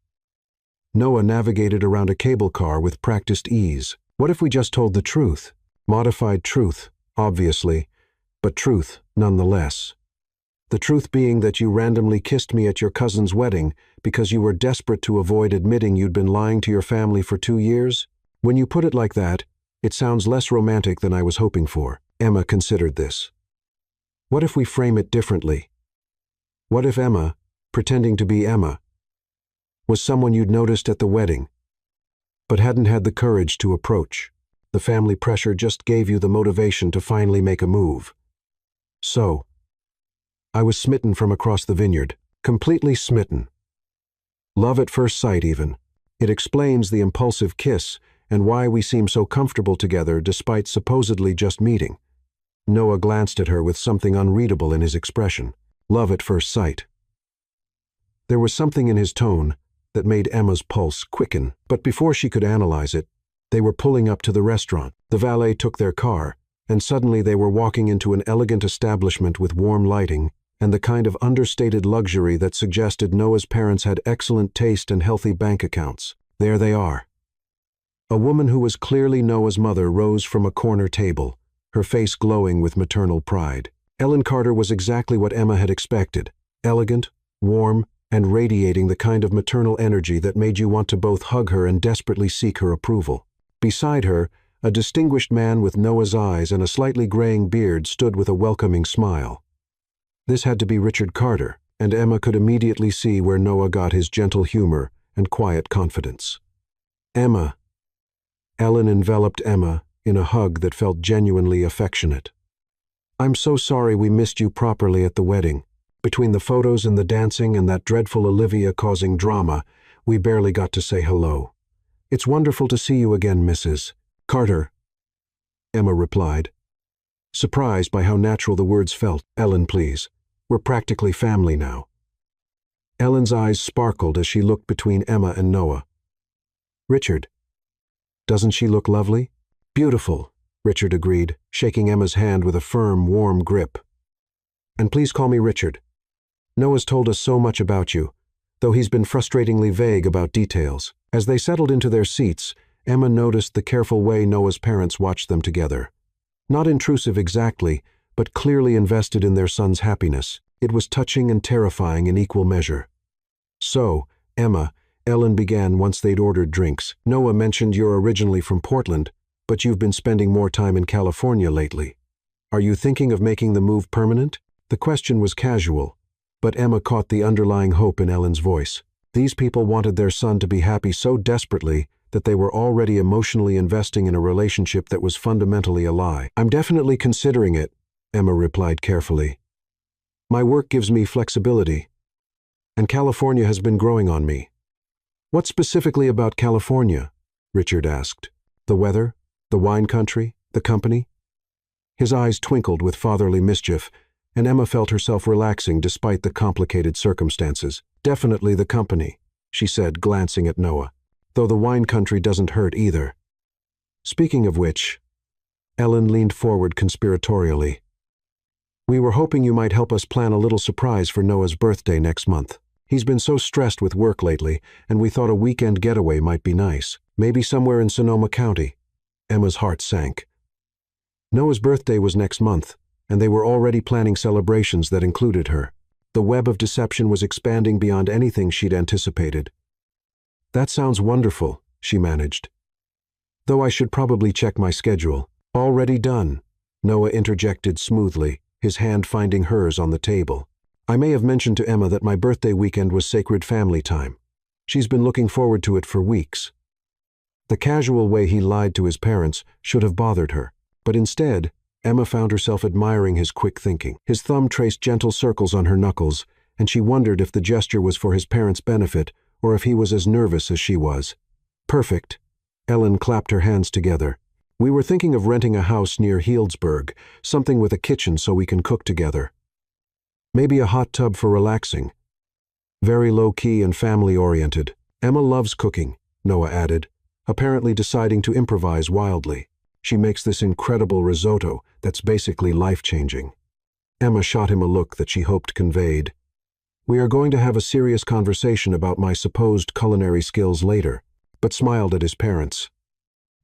S1: Noah navigated around a cable car with practiced ease. What if we just told the truth? Modified truth, obviously, but truth nonetheless. The truth being that you randomly kissed me at your cousin's wedding because you were desperate to avoid admitting you'd been lying to your family for 2 years? When you put it like that, it sounds less romantic than I was hoping for. Emma considered this. What if we frame it differently? What if Emma, pretending to be Emma, was someone you'd noticed at the wedding, but hadn't had the courage to approach? The family pressure just gave you the motivation to finally make a move. So, I was smitten from across the vineyard, completely smitten. Love at first sight even. It explains the impulsive kiss and why we seem so comfortable together despite supposedly just meeting. Noah glanced at her with something unreadable in his expression. Love at first sight. There was something in his tone that made Emma's pulse quicken, but before she could analyze it, they were pulling up to the restaurant. The valet took their car, and suddenly they were walking into an elegant establishment with warm lighting and the kind of understated luxury that suggested Noah's parents had excellent taste and healthy bank accounts. There they are. A woman who was clearly Noah's mother rose from a corner table, her face glowing with maternal pride. Ellen Carter was exactly what Emma had expected, elegant, warm, and radiating the kind of maternal energy that made you want to both hug her and desperately seek her approval. Beside her, a distinguished man with Noah's eyes and a slightly graying beard stood with a welcoming smile. This had to be Richard Carter, and Emma could immediately see where Noah got his gentle humor and quiet confidence. Emma. Ellen enveloped Emma in a hug that felt genuinely affectionate. I'm so sorry we missed you properly at the wedding. Between the photos and the dancing and that dreadful Olivia causing drama, we barely got to say hello. It's wonderful to see you again, Mrs. Carter, Emma replied, surprised by how natural the words felt. Ellen, please. We're practically family now. Ellen's eyes sparkled as she looked between Emma and Noah. Richard, doesn't she look lovely? Beautiful, Richard agreed, shaking Emma's hand with a firm, warm grip. And please call me Richard. Noah's told us so much about you, though he's been frustratingly vague about details. As they settled into their seats, Emma noticed the careful way Noah's parents watched them together. Not intrusive exactly, but clearly invested in their son's happiness. It was touching and terrifying in equal measure. So, Emma, Ellen began once they'd ordered drinks. Noah mentioned you're originally from Portland, but you've been spending more time in California lately. Are you thinking of making the move permanent? The question was casual, but Emma caught the underlying hope in Ellen's voice. These people wanted their son to be happy so desperately that they were already emotionally investing in a relationship that was fundamentally a lie. I'm definitely considering it, Emma replied carefully. My work gives me flexibility, and California has been growing on me. What specifically about California? Richard asked. The weather? The wine country? The company? His eyes twinkled with fatherly mischief, and Emma felt herself relaxing despite the complicated circumstances. Definitely the company, she said, glancing at Noah, though the wine country doesn't hurt either. Speaking of which, Ellen leaned forward conspiratorially. We were hoping you might help us plan a little surprise for Noah's birthday next month. He's been so stressed with work lately, and we thought a weekend getaway might be nice. Maybe somewhere in Sonoma County. Emma's heart sank. Noah's birthday was next month, and they were already planning celebrations that included her. The web of deception was expanding beyond anything she'd anticipated. That sounds wonderful, she managed. Though I should probably check my schedule. Already done, Noah interjected smoothly, his hand finding hers on the table. I may have mentioned to Emma that my birthday weekend was sacred family time. She's been looking forward to it for weeks. The casual way he lied to his parents should have bothered her, but instead, Emma found herself admiring his quick thinking. His thumb traced gentle circles on her knuckles, and she wondered if the gesture was for his parents' benefit or if he was as nervous as she was. Perfect. Ellen clapped her hands together. We were thinking of renting a house near Healdsburg, something with a kitchen so we can cook together. Maybe a hot tub for relaxing. Very low-key and family-oriented. Emma loves cooking, Noah added, apparently deciding to improvise wildly. She makes this incredible risotto that's basically life-changing. Emma shot him a look that she hoped conveyed, "We are going to have a serious conversation about my supposed culinary skills later," but smiled at his parents.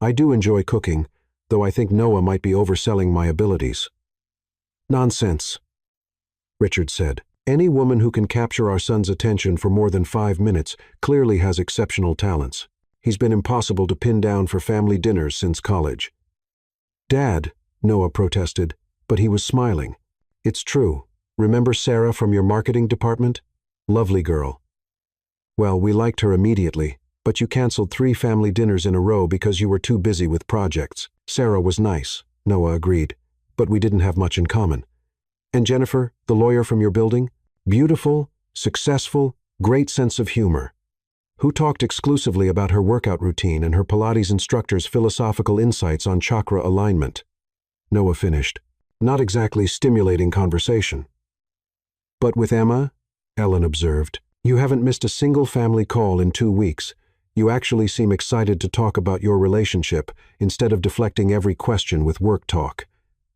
S1: "I do enjoy cooking, though I think Noah might be overselling my abilities." "Nonsense," Richard said. "Any woman who can capture our son's attention for more than 5 minutes clearly has exceptional talents. He's been impossible to pin down for family dinners since college." "Dad," Noah protested, but he was smiling. "It's true. Remember Sarah from your marketing department? Lovely girl. Well, we liked her immediately, but you canceled 3 family dinners in a row because you were too busy with projects. Sarah was nice," Noah agreed, "but we didn't have much in common. And Jennifer, the lawyer from your building? Beautiful, successful, great sense of humor. Who talked exclusively about her workout routine and her Pilates instructor's philosophical insights on chakra alignment." Noah finished. "Not exactly stimulating conversation." "But with Emma," Ellen observed, "you haven't missed a single family call in 2 weeks. You actually seem excited to talk about your relationship instead of deflecting every question with work talk."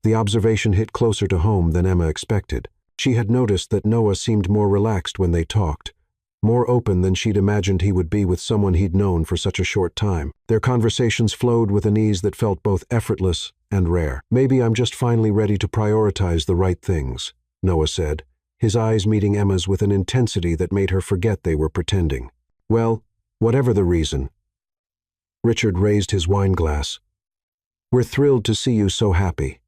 S1: The observation hit closer to home than Emma expected. She had noticed that Noah seemed more relaxed when they talked, more open than she'd imagined he would be with someone he'd known for such a short time. Their conversations flowed with an ease that felt both effortless and rare. "Maybe I'm just finally ready to prioritize the right things," Noah said, his eyes meeting Emma's with an intensity that made her forget they were pretending. "Well, whatever the reason." Richard raised his wine glass. "We're thrilled to see you so happy.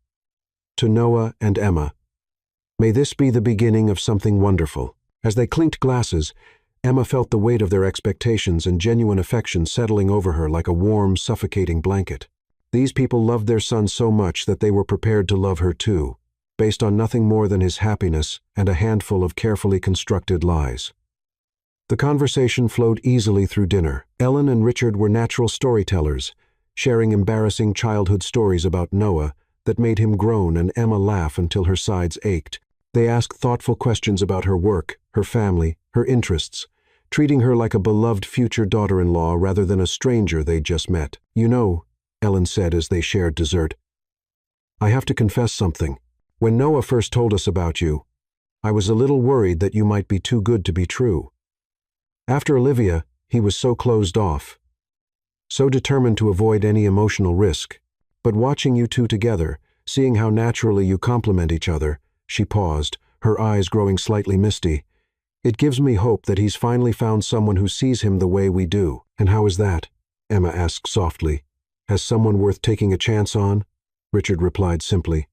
S1: To Noah and Emma, may this be the beginning of something wonderful." As they clinked glasses, Emma felt the weight of their expectations and genuine affection settling over her like a warm, suffocating blanket. These people loved their son so much that they were prepared to love her too, based on nothing more than his happiness and a handful of carefully constructed lies. The conversation flowed easily through dinner. Ellen and Richard were natural storytellers, sharing embarrassing childhood stories about Noah that made him groan and Emma laugh until her sides ached. They asked thoughtful questions about her work, her family, her interests, treating her like a beloved future daughter-in-law rather than a stranger they'd just met. "You know," Ellen said as they shared dessert, "I have to confess something. When Noah first told us about you, I was a little worried that you might be too good to be true. After Olivia, he was so closed off, so determined to avoid any emotional risk. But watching you two together, seeing how naturally you complement each other," she paused, her eyes growing slightly misty, "it gives me hope that he's finally found someone who sees him the way we do." "And how is that?" Emma asked softly. "Has someone worth taking a chance on?" Richard replied simply.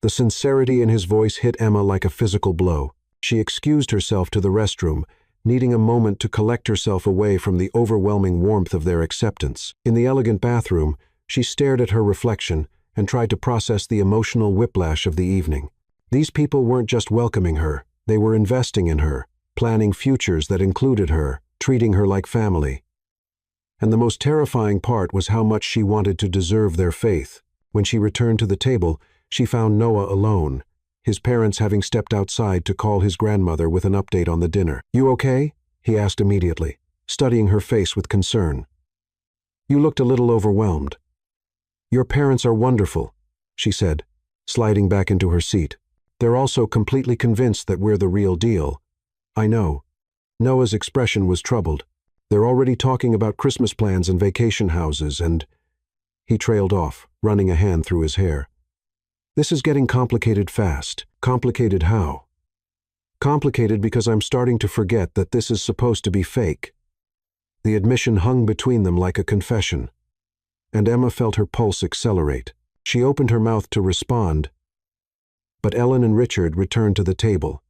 S1: The sincerity in his voice hit Emma like a physical blow. She excused herself to the restroom, needing a moment to collect herself away from the overwhelming warmth of their acceptance. In the elegant bathroom, she stared at her reflection and tried to process the emotional whiplash of the evening. These people weren't just welcoming her, they were investing in her, planning futures that included her, treating her like family. And the most terrifying part was how much she wanted to deserve their faith. When she returned to the table, she found Noah alone, his parents having stepped outside to call his grandmother with an update on the dinner. "You okay?" he asked immediately, studying her face with concern. "You looked a little overwhelmed." "Your parents are wonderful," she said, sliding back into her seat. "They're also completely convinced that we're the real deal." "I know." Noah's expression was troubled. "They're already talking about Christmas plans and vacation houses and—" He trailed off, running a hand through his hair. "This is getting complicated fast." "Complicated how?" "Complicated because I'm starting to forget that this is supposed to be fake." The admission hung between them like a confession, and Emma felt her pulse accelerate. She opened her mouth to respond, but Ellen and Richard returned to the table,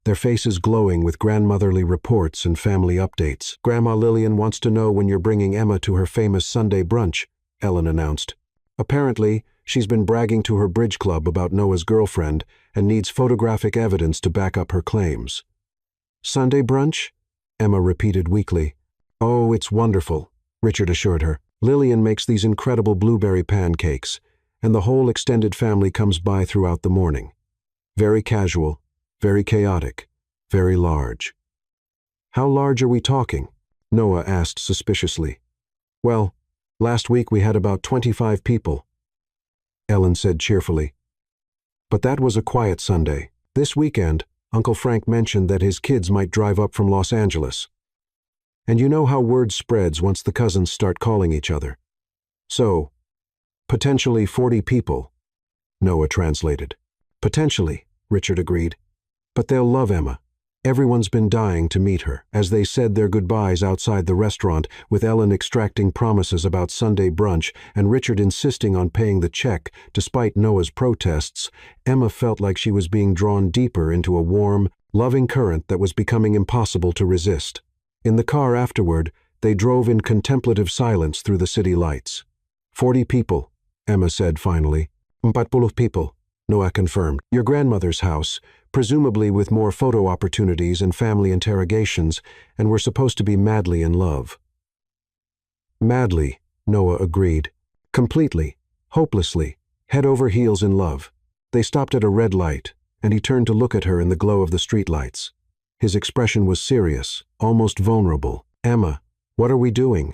S1: their faces glowing with grandmotherly reports and family updates. "Grandma Lillian wants to know when you're bringing Emma to her famous Sunday brunch," Ellen announced. "Apparently, she's been bragging to her bridge club about Noah's girlfriend and needs photographic evidence to back up her claims." "Sunday brunch?" Emma repeated weakly. "Oh, it's wonderful," Richard assured her. "Lillian makes these incredible blueberry pancakes, and the whole extended family comes by throughout the morning. Very casual, very chaotic, very large." "How large are we talking?" Noah asked suspiciously. "Well, last week we had about 25 people," Ellen said cheerfully. But that was a quiet Sunday. This weekend, Uncle Frank mentioned that his kids might drive up from Los Angeles. And you know how word spreads once the cousins start calling each other. So, potentially 40 people, Noah translated. Potentially, Richard agreed. But they'll love Emma. Everyone's been dying to meet her. As they said their goodbyes outside the restaurant, with Ellen extracting promises about Sunday brunch and Richard insisting on paying the check despite Noah's protests, Emma felt like she was being drawn deeper into a warm, loving current that was becoming impossible to resist. In the car afterward, they drove in contemplative silence through the city lights. 40 people, Emma said finally. 40 people, Noah confirmed. Your grandmother's house, presumably with more photo opportunities and family interrogations, and we're supposed to be madly in love. Madly, Noah agreed. Completely, hopelessly, head over heels in love. They stopped at a red light, and he turned to look at her in the glow of the streetlights. His expression was serious, almost vulnerable. Emma, what are we doing?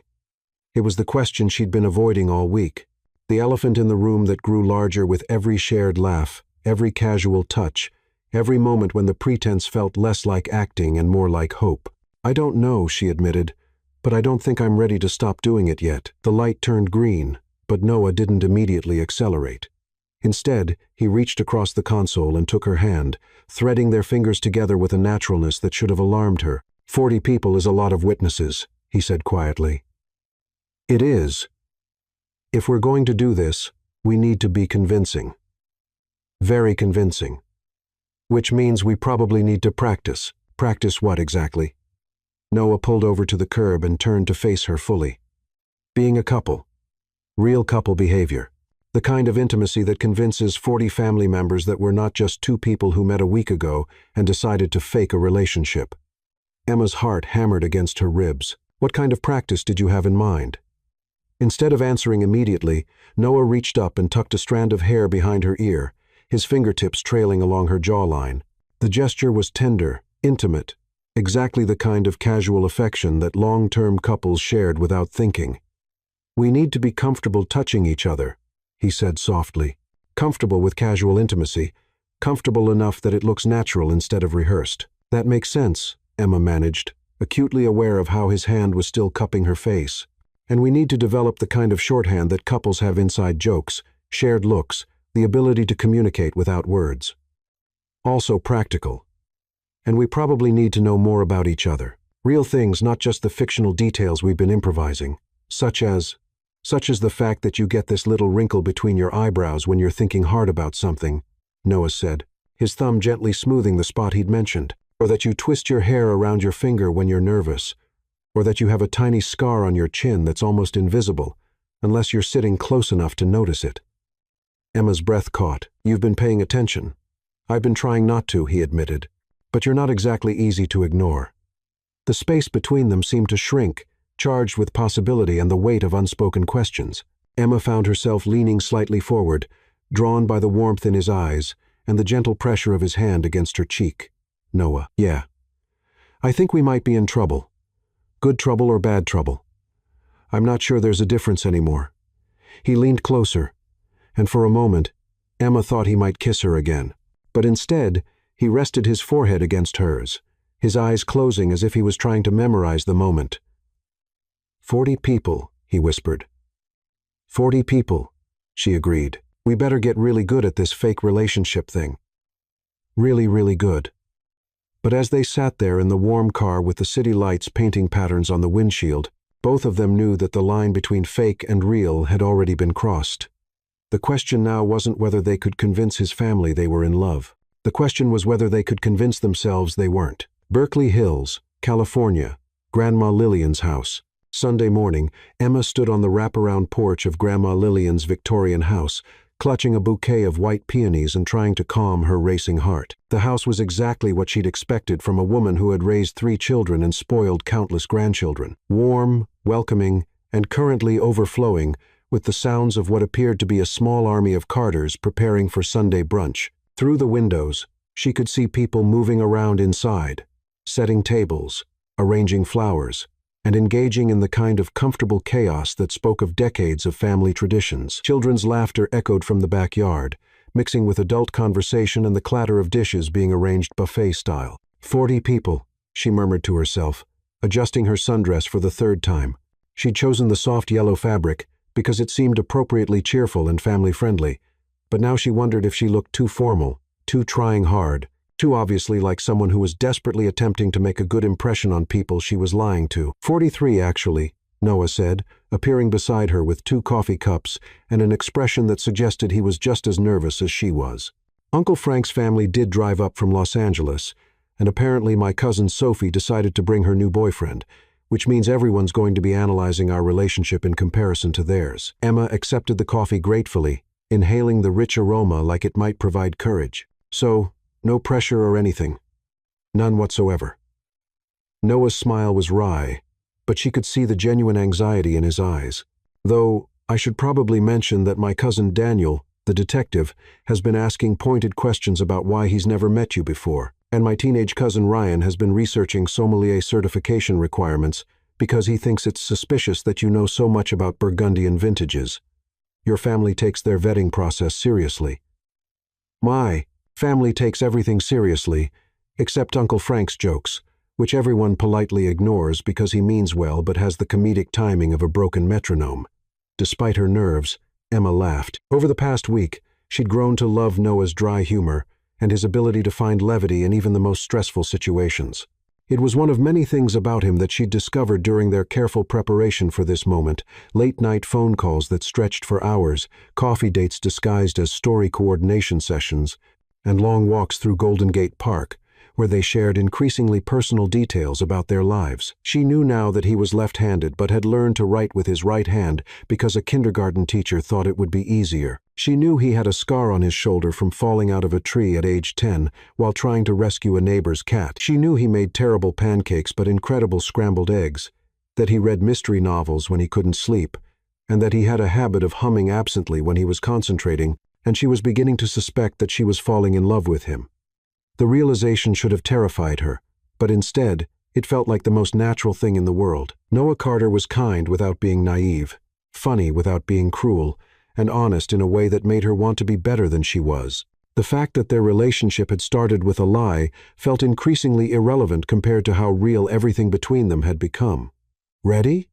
S1: It was the question she'd been avoiding all week. The elephant in the room that grew larger with every shared laugh, every casual touch, every moment when the pretense felt less like acting and more like hope. I don't know, she admitted, but I don't think I'm ready to stop doing it yet. The light turned green, but Noah didn't immediately accelerate. Instead, he reached across the console and took her hand, threading their fingers together with a naturalness that should have alarmed her. 40 people is a lot of witnesses, he said quietly. It is. If we're going to do this, we need to be convincing. Very convincing. Which means we probably need to practice. Practice what exactly? Noah pulled over to the curb and turned to face her fully. Being a couple. Real couple behavior. The kind of intimacy that convinces 40 family members that we're not just two people who met a week ago and decided to fake a relationship. Emma's heart hammered against her ribs. What kind of practice did you have in mind? Instead of answering immediately, Noah reached up and tucked a strand of hair behind her ear, his fingertips trailing along her jawline. The gesture was tender, intimate, exactly the kind of casual affection that long-term couples shared without thinking. We need to be comfortable touching each other, he said softly. Comfortable with casual intimacy, comfortable enough that it looks natural instead of rehearsed. That makes sense, Emma managed, acutely aware of how his hand was still cupping her face. And we need to develop the kind of shorthand that couples have inside jokes, shared looks, the ability to communicate without words. Also practical. And we probably need to know more about each other. Real things, not just the fictional details we've been improvising, such as the fact that you get this little wrinkle between your eyebrows when you're thinking hard about something, Noah said, his thumb gently smoothing the spot he'd mentioned, or that you twist your hair around your finger when you're nervous, or that you have a tiny scar on your chin that's almost invisible, unless you're sitting close enough to notice it. Emma's breath caught. You've been paying attention. I've been trying not to, he admitted, but you're not exactly easy to ignore. The space between them seemed to shrink, charged with possibility and the weight of unspoken questions. Emma found herself leaning slightly forward, drawn by the warmth in his eyes and the gentle pressure of his hand against her cheek. Noah, yeah. I think we might be in trouble. Good trouble or bad trouble. I'm not sure there's a difference anymore. He leaned closer, and for a moment, Emma thought he might kiss her again. But instead, he rested his forehead against hers, his eyes closing as if he was trying to memorize the moment. 40 people, he whispered. 40 people, she agreed. We better get really good at this fake relationship thing. Really, really good. But as they sat there in the warm car with the city lights painting patterns on the windshield, both of them knew that the line between fake and real had already been crossed. The question now wasn't whether they could convince his family they were in love. The question was whether they could convince themselves they weren't. Berkeley Hills, California, Grandma Lillian's house. Sunday morning, Emma stood on the wraparound porch of Grandma Lillian's Victorian house, clutching a bouquet of white peonies and trying to calm her racing heart. The house was exactly what she'd expected from a woman who had raised 3 children and spoiled countless grandchildren. Warm, welcoming, and currently overflowing with the sounds of what appeared to be a small army of carters preparing for Sunday brunch. Through the windows, she could see people moving around inside, setting tables, arranging flowers, and engaging in the kind of comfortable chaos that spoke of decades of family traditions. Children's laughter echoed from the backyard, mixing with adult conversation and the clatter of dishes being arranged buffet style. 40 people, she murmured to herself, adjusting her sundress for the third time. She'd chosen the soft yellow fabric because it seemed appropriately cheerful and family-friendly, but now she wondered if she looked too formal, too trying hard, too obviously like someone who was desperately attempting to make a good impression on people she was lying to. 43, actually, Noah said, appearing beside her with 2 coffee cups and an expression that suggested he was just as nervous as she was. Uncle Frank's family did drive up from Los Angeles, and apparently my cousin Sophie decided to bring her new boyfriend, which means everyone's going to be analyzing our relationship in comparison to theirs. Emma accepted the coffee gratefully, inhaling the rich aroma like it might provide courage. So, no pressure or anything. None whatsoever. Noah's smile was wry, but she could see the genuine anxiety in his eyes. Though, I should probably mention that my cousin Daniel, the detective, has been asking pointed questions about why he's never met you before, and my teenage cousin Ryan has been researching sommelier certification requirements because he thinks it's suspicious that you know so much about Burgundian vintages. Your family takes their vetting process seriously. My family takes everything seriously, except Uncle Frank's jokes, which everyone politely ignores because he means well but has the comedic timing of a broken metronome. Despite her nerves, Emma laughed. Over the past week, she'd grown to love Noah's dry humor and his ability to find levity in even the most stressful situations. It was one of many things about him that she'd discovered during their careful preparation for this moment: late-night phone calls that stretched for hours, coffee dates disguised as story coordination sessions, and long walks through Golden Gate Park, where they shared increasingly personal details about their lives. She knew now that he was left-handed but had learned to write with his right hand because a kindergarten teacher thought it would be easier. She knew he had a scar on his shoulder from falling out of a tree at age 10 while trying to rescue a neighbor's cat. She knew he made terrible pancakes but incredible scrambled eggs, that he read mystery novels when he couldn't sleep, and that he had a habit of humming absently when he was concentrating, and she was beginning to suspect that she was falling in love with him. The realization should have terrified her, but instead, it felt like the most natural thing in the world. Noah Carter was kind without being naive, funny without being cruel, and honest in a way that made her want to be better than she was. The fact that their relationship had started with a lie felt increasingly irrelevant compared to how real everything between them had become. "Ready?"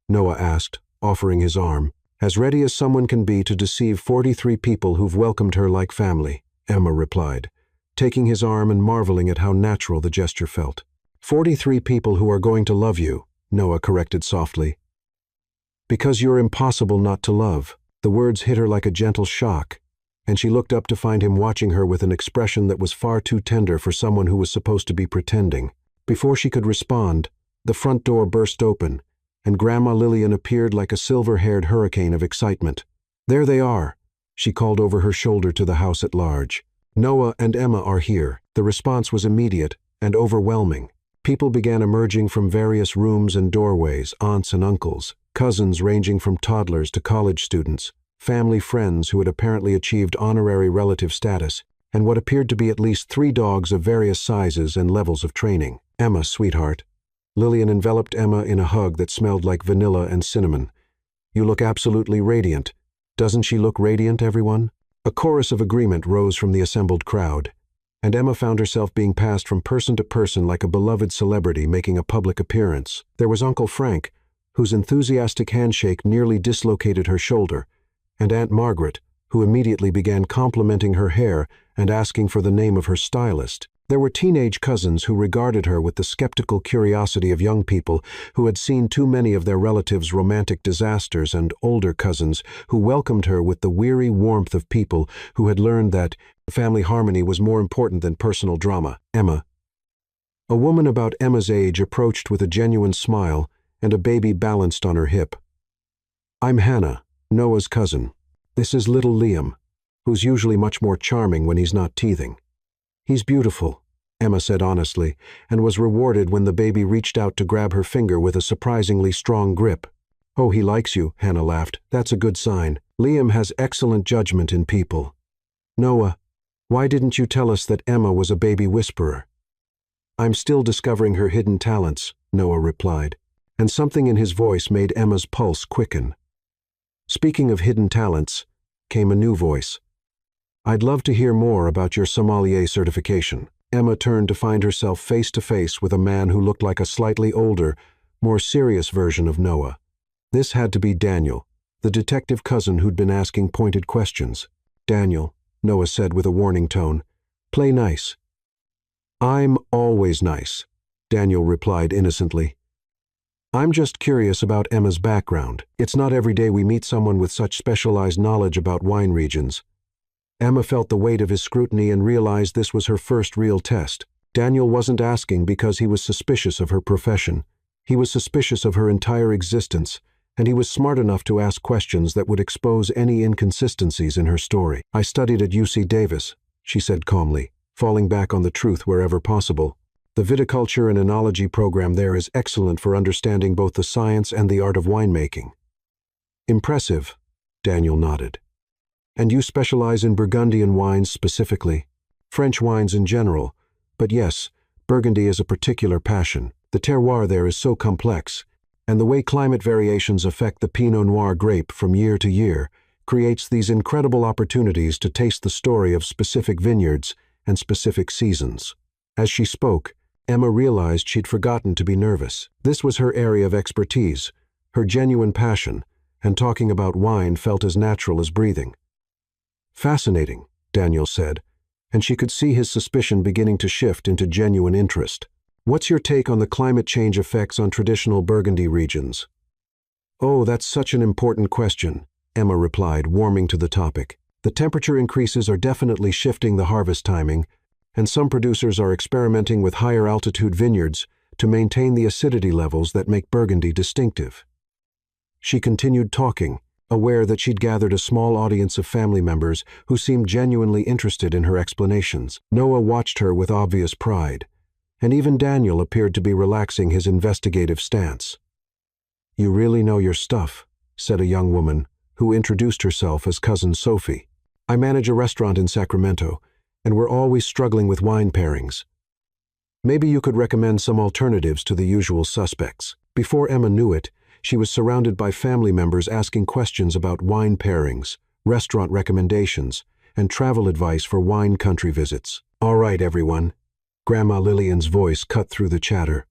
S1: Noah asked, offering his arm. "As ready as someone can be to deceive 43 people who've welcomed her like family," Emma replied, taking his arm and marveling at how natural the gesture felt. 43 people who are going to love you," Noah corrected softly. "Because you're impossible not to love." The words hit her like a gentle shock, and she looked up to find him watching her with an expression that was far too tender for someone who was supposed to be pretending. Before she could respond, the front door burst open, and Grandma Lillian appeared like a silver-haired hurricane of excitement. "There they are," she called over her shoulder to the house at large. "Noah and Emma are here." The response was immediate and overwhelming. People began emerging from various rooms and doorways: aunts and uncles, cousins ranging from toddlers to college students, family friends who had apparently achieved honorary relative status, and what appeared to be at least 3 dogs of various sizes and levels of training. "Emma, sweetheart." Lillian enveloped Emma in a hug that smelled like vanilla and cinnamon. "You look absolutely radiant. Doesn't she look radiant, everyone?" A chorus of agreement rose from the assembled crowd, and Emma found herself being passed from person to person like a beloved celebrity making a public appearance. There was Uncle Frank, whose enthusiastic handshake nearly dislocated her shoulder, and Aunt Margaret, who immediately began complimenting her hair and asking for the name of her stylist. There were teenage cousins who regarded her with the skeptical curiosity of young people who had seen too many of their relatives' romantic disasters, and older cousins who welcomed her with the weary warmth of people who had learned that family harmony was more important than personal drama. Emma. A woman about Emma's age approached with a genuine smile and a baby balanced on her hip. "I'm Hannah, Noah's cousin. This is little Liam, who's usually much more charming when he's not teething." "He's beautiful," Emma said honestly, and was rewarded when the baby reached out to grab her finger with a surprisingly strong grip. "Oh, he likes you," Hannah laughed. "That's a good sign. Liam has excellent judgment in people." "Noah, why didn't you tell us that Emma was a baby whisperer?" "I'm still discovering her hidden talents," Noah replied, and something in his voice made Emma's pulse quicken. Speaking of hidden talents, came a new voice. I'd love to hear more about your sommelier certification. Emma turned to find herself face to face with a man who looked like a slightly older, more serious version of Noah. This had to be Daniel, the detective cousin who'd been asking pointed questions. Daniel, Noah said with a warning tone, play nice. I'm always nice, Daniel replied innocently. I'm just curious about Emma's background. It's not every day we meet someone with such specialized knowledge about wine regions. Emma felt the weight of his scrutiny and realized this was her first real test. Daniel wasn't asking because he was suspicious of her profession. He was suspicious of her entire existence, and he was smart enough to ask questions that would expose any inconsistencies in her story. I studied at UC Davis, she said calmly, falling back on the truth wherever possible. The viticulture and enology program there is excellent for understanding both the science and the art of winemaking. Impressive, Daniel nodded. And you specialize in Burgundian wines specifically? French wines in general, but yes, Burgundy is a particular passion. The terroir there is so complex, and the way climate variations affect the Pinot Noir grape from year to year creates these incredible opportunities to taste the story of specific vineyards and specific seasons. As she spoke, Emma realized she'd forgotten to be nervous. This was her area of expertise, her genuine passion, and talking about wine felt as natural as breathing. Fascinating, Daniel said, and she could see his suspicion beginning to shift into genuine interest. What's your take on the climate change effects on traditional Burgundy regions? Oh, that's such an important question, Emma replied, warming to the topic. The temperature increases are definitely shifting the harvest timing, and some producers are experimenting with higher altitude vineyards to maintain the acidity levels that make Burgundy distinctive. She continued talking, aware that she'd gathered a small audience of family members who seemed genuinely interested in her explanations. Noah watched her with obvious pride, and even Daniel appeared to be relaxing his investigative stance. You really know your stuff, said a young woman, who introduced herself as Cousin Sophie. I manage a restaurant in Sacramento, and we're always struggling with wine pairings. Maybe you could recommend some alternatives to the usual suspects. Before Emma knew it, she was surrounded by family members asking questions about wine pairings, restaurant recommendations, and travel advice for wine country visits. All right, everyone. Grandma Lillian's voice cut through the chatter.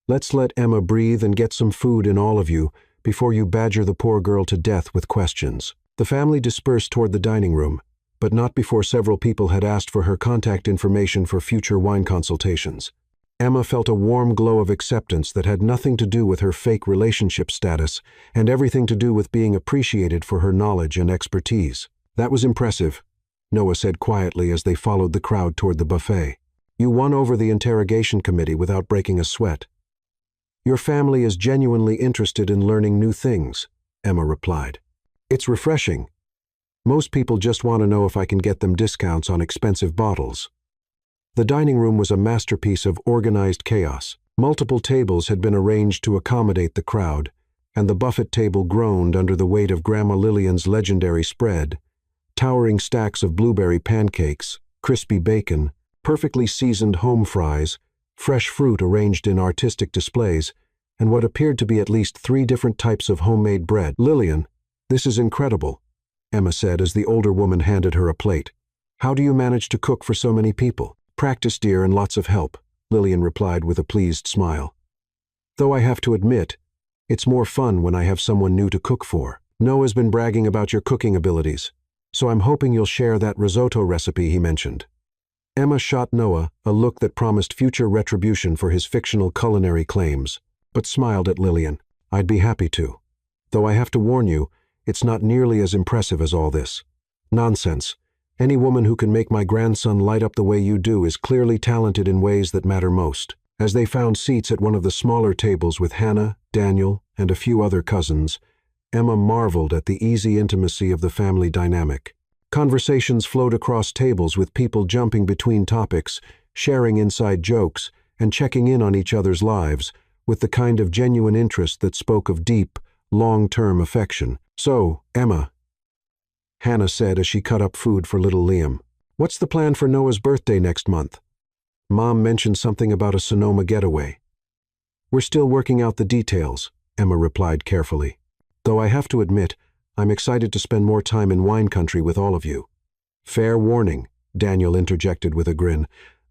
S1: Let's let Emma breathe and get some food in all of you before you badger the poor girl to death with questions. The family dispersed toward the dining room, but not before several people had asked for her contact information for future wine consultations. Emma felt a warm glow of acceptance that had nothing to do with her fake relationship status and everything to do with being appreciated for her knowledge and expertise. That was impressive, Noah said quietly as they followed the crowd toward the buffet. You won over the interrogation committee without breaking a sweat. Your family is genuinely interested in learning new things, Emma replied. It's refreshing. Most people just want to know if I can get them discounts on expensive bottles. The dining room was a masterpiece of organized chaos. Multiple tables had been arranged to accommodate the crowd, and the buffet table groaned under the weight of Grandma Lillian's legendary spread. Towering stacks of blueberry pancakes, crispy bacon, perfectly seasoned home fries, fresh fruit arranged in artistic displays, and what appeared to be at least 3 different types of homemade bread. Lillian, this is incredible, Emma said as the older woman handed her a plate. How do you manage to cook for so many people? Practice, dear, and lots of help, Lillian replied with a pleased smile. Though I have to admit, it's more fun when I have someone new to cook for. Noah's been bragging about your cooking abilities, so I'm hoping you'll share that risotto recipe he mentioned. Emma shot Noah a look that promised future retribution for his fictional culinary claims, but smiled at Lillian. I'd be happy to. Though I have to warn you, it's not nearly as impressive as all this. Nonsense. Any woman who can make my grandson light up the way you do is clearly talented in ways that matter most. As they found seats at one of the smaller tables with Hannah, Daniel, and a few other cousins, Emma marveled at the easy intimacy of the family dynamic. Conversations flowed across tables with people jumping between topics, sharing inside jokes, and checking in on each other's lives, with the kind of genuine interest that spoke of deep, long-term affection. So, Emma, Hannah said as she cut up food for little Liam, what's the plan for Noah's birthday next month? Mom mentioned something about a Sonoma getaway. We're still working out the details, Emma replied carefully. Though I have to admit, I'm excited to spend more time in wine country with all of you. Fair warning, Daniel interjected with a grin.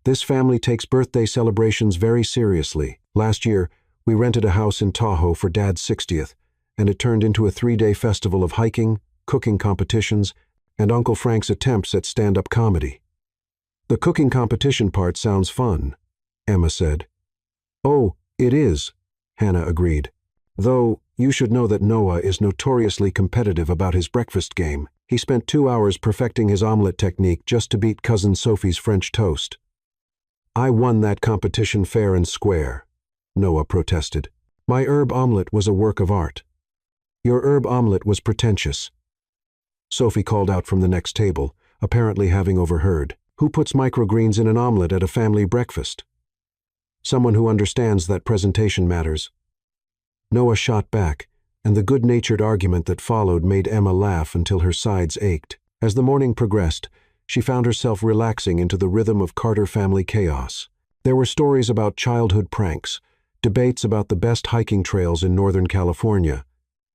S1: This family takes birthday celebrations very seriously. Last year, we rented a house in Tahoe for Dad's 60th, and it turned into a 3-day festival of hiking, cooking competitions, and Uncle Frank's attempts at stand-up comedy. The cooking competition part sounds fun, Emma said. Oh, it is, Hannah agreed. Though, you should know that Noah is notoriously competitive about his breakfast game. He spent 2 hours perfecting his omelet technique just to beat Cousin Sophie's French toast. I won that competition fair and square, Noah protested. My herb omelet was a work of art. Your herb omelet was pretentious. Sophie called out from the next table, apparently having overheard. Who puts microgreens in an omelet at a family breakfast? Someone who understands that presentation matters. Noah shot back, and the good-natured argument that followed made Emma laugh until her sides ached. As the morning progressed, she found herself relaxing into the rhythm of Carter family chaos. There were stories about childhood pranks, debates about the best hiking trails in Northern California,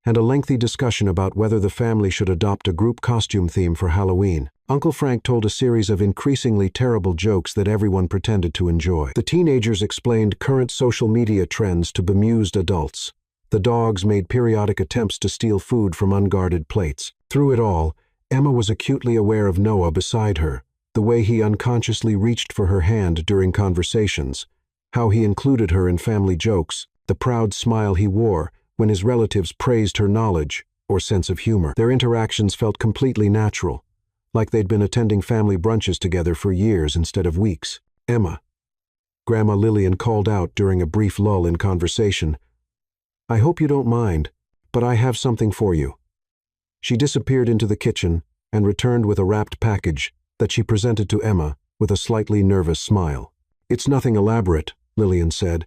S1: and a lengthy discussion about whether the family should adopt a group costume theme for Halloween. Uncle Frank told a series of increasingly terrible jokes that everyone pretended to enjoy. The teenagers explained current social media trends to bemused adults. The dogs made periodic attempts to steal food from unguarded plates. Through it all, Emma was acutely aware of Noah beside her, the way he unconsciously reached for her hand during conversations, how he included her in family jokes, the proud smile he wore when his relatives praised her knowledge or sense of humor. Their interactions felt completely natural, like they'd been attending family brunches together for years instead of weeks. Emma. Grandma Lillian called out during a brief lull in conversation. I hope you don't mind, but I have something for you. She disappeared into the kitchen and returned with a wrapped package that she presented to Emma with a slightly nervous smile. It's nothing elaborate, Lillian said,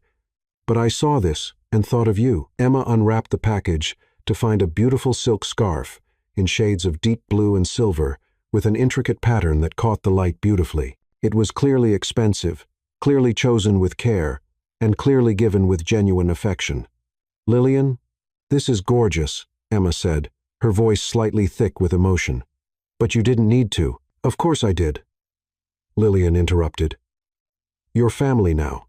S1: but I saw this and thought of you. Emma unwrapped the package to find a beautiful silk scarf in shades of deep blue and silver with an intricate pattern that caught the light beautifully. It was clearly expensive, clearly chosen with care, and clearly given with genuine affection. Lillian, this is gorgeous, Emma said, her voice slightly thick with emotion. But you didn't need to. Of course I did. Lillian interrupted. You're family now.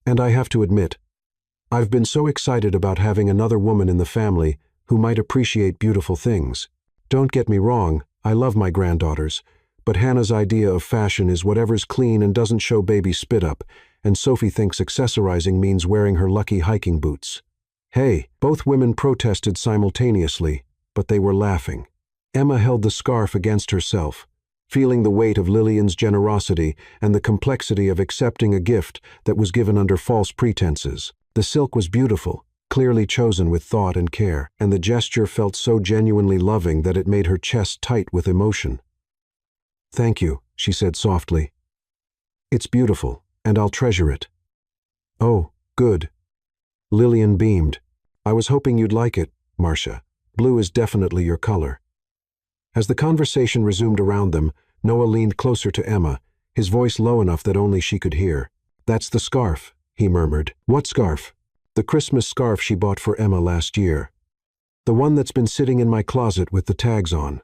S1: And I have to admit, I've been so excited about having another woman in the family who might appreciate beautiful things. Don't get me wrong, I love my granddaughters, but Hannah's idea of fashion is whatever's clean and doesn't show baby spit up, and Sophie thinks accessorizing means wearing her lucky hiking boots. Hey, both women protested simultaneously, but they were laughing. Emma held the scarf against herself, feeling the weight of Lillian's generosity and the complexity of accepting a gift that was given under false pretenses. The silk was beautiful, clearly chosen with thought and care, and the gesture felt so genuinely loving that it made her chest tight with emotion. Thank you, she said softly. It's beautiful, and I'll treasure it. Oh, good. Lillian beamed. I was hoping you'd like it, Marcia. Blue is definitely your color. As the conversation resumed around them, Noah leaned closer to Emma, his voice low enough that only she could hear. That's the scarf, he murmured. What scarf? The Christmas scarf she bought for Emma last year. The one that's been sitting in my closet with the tags on.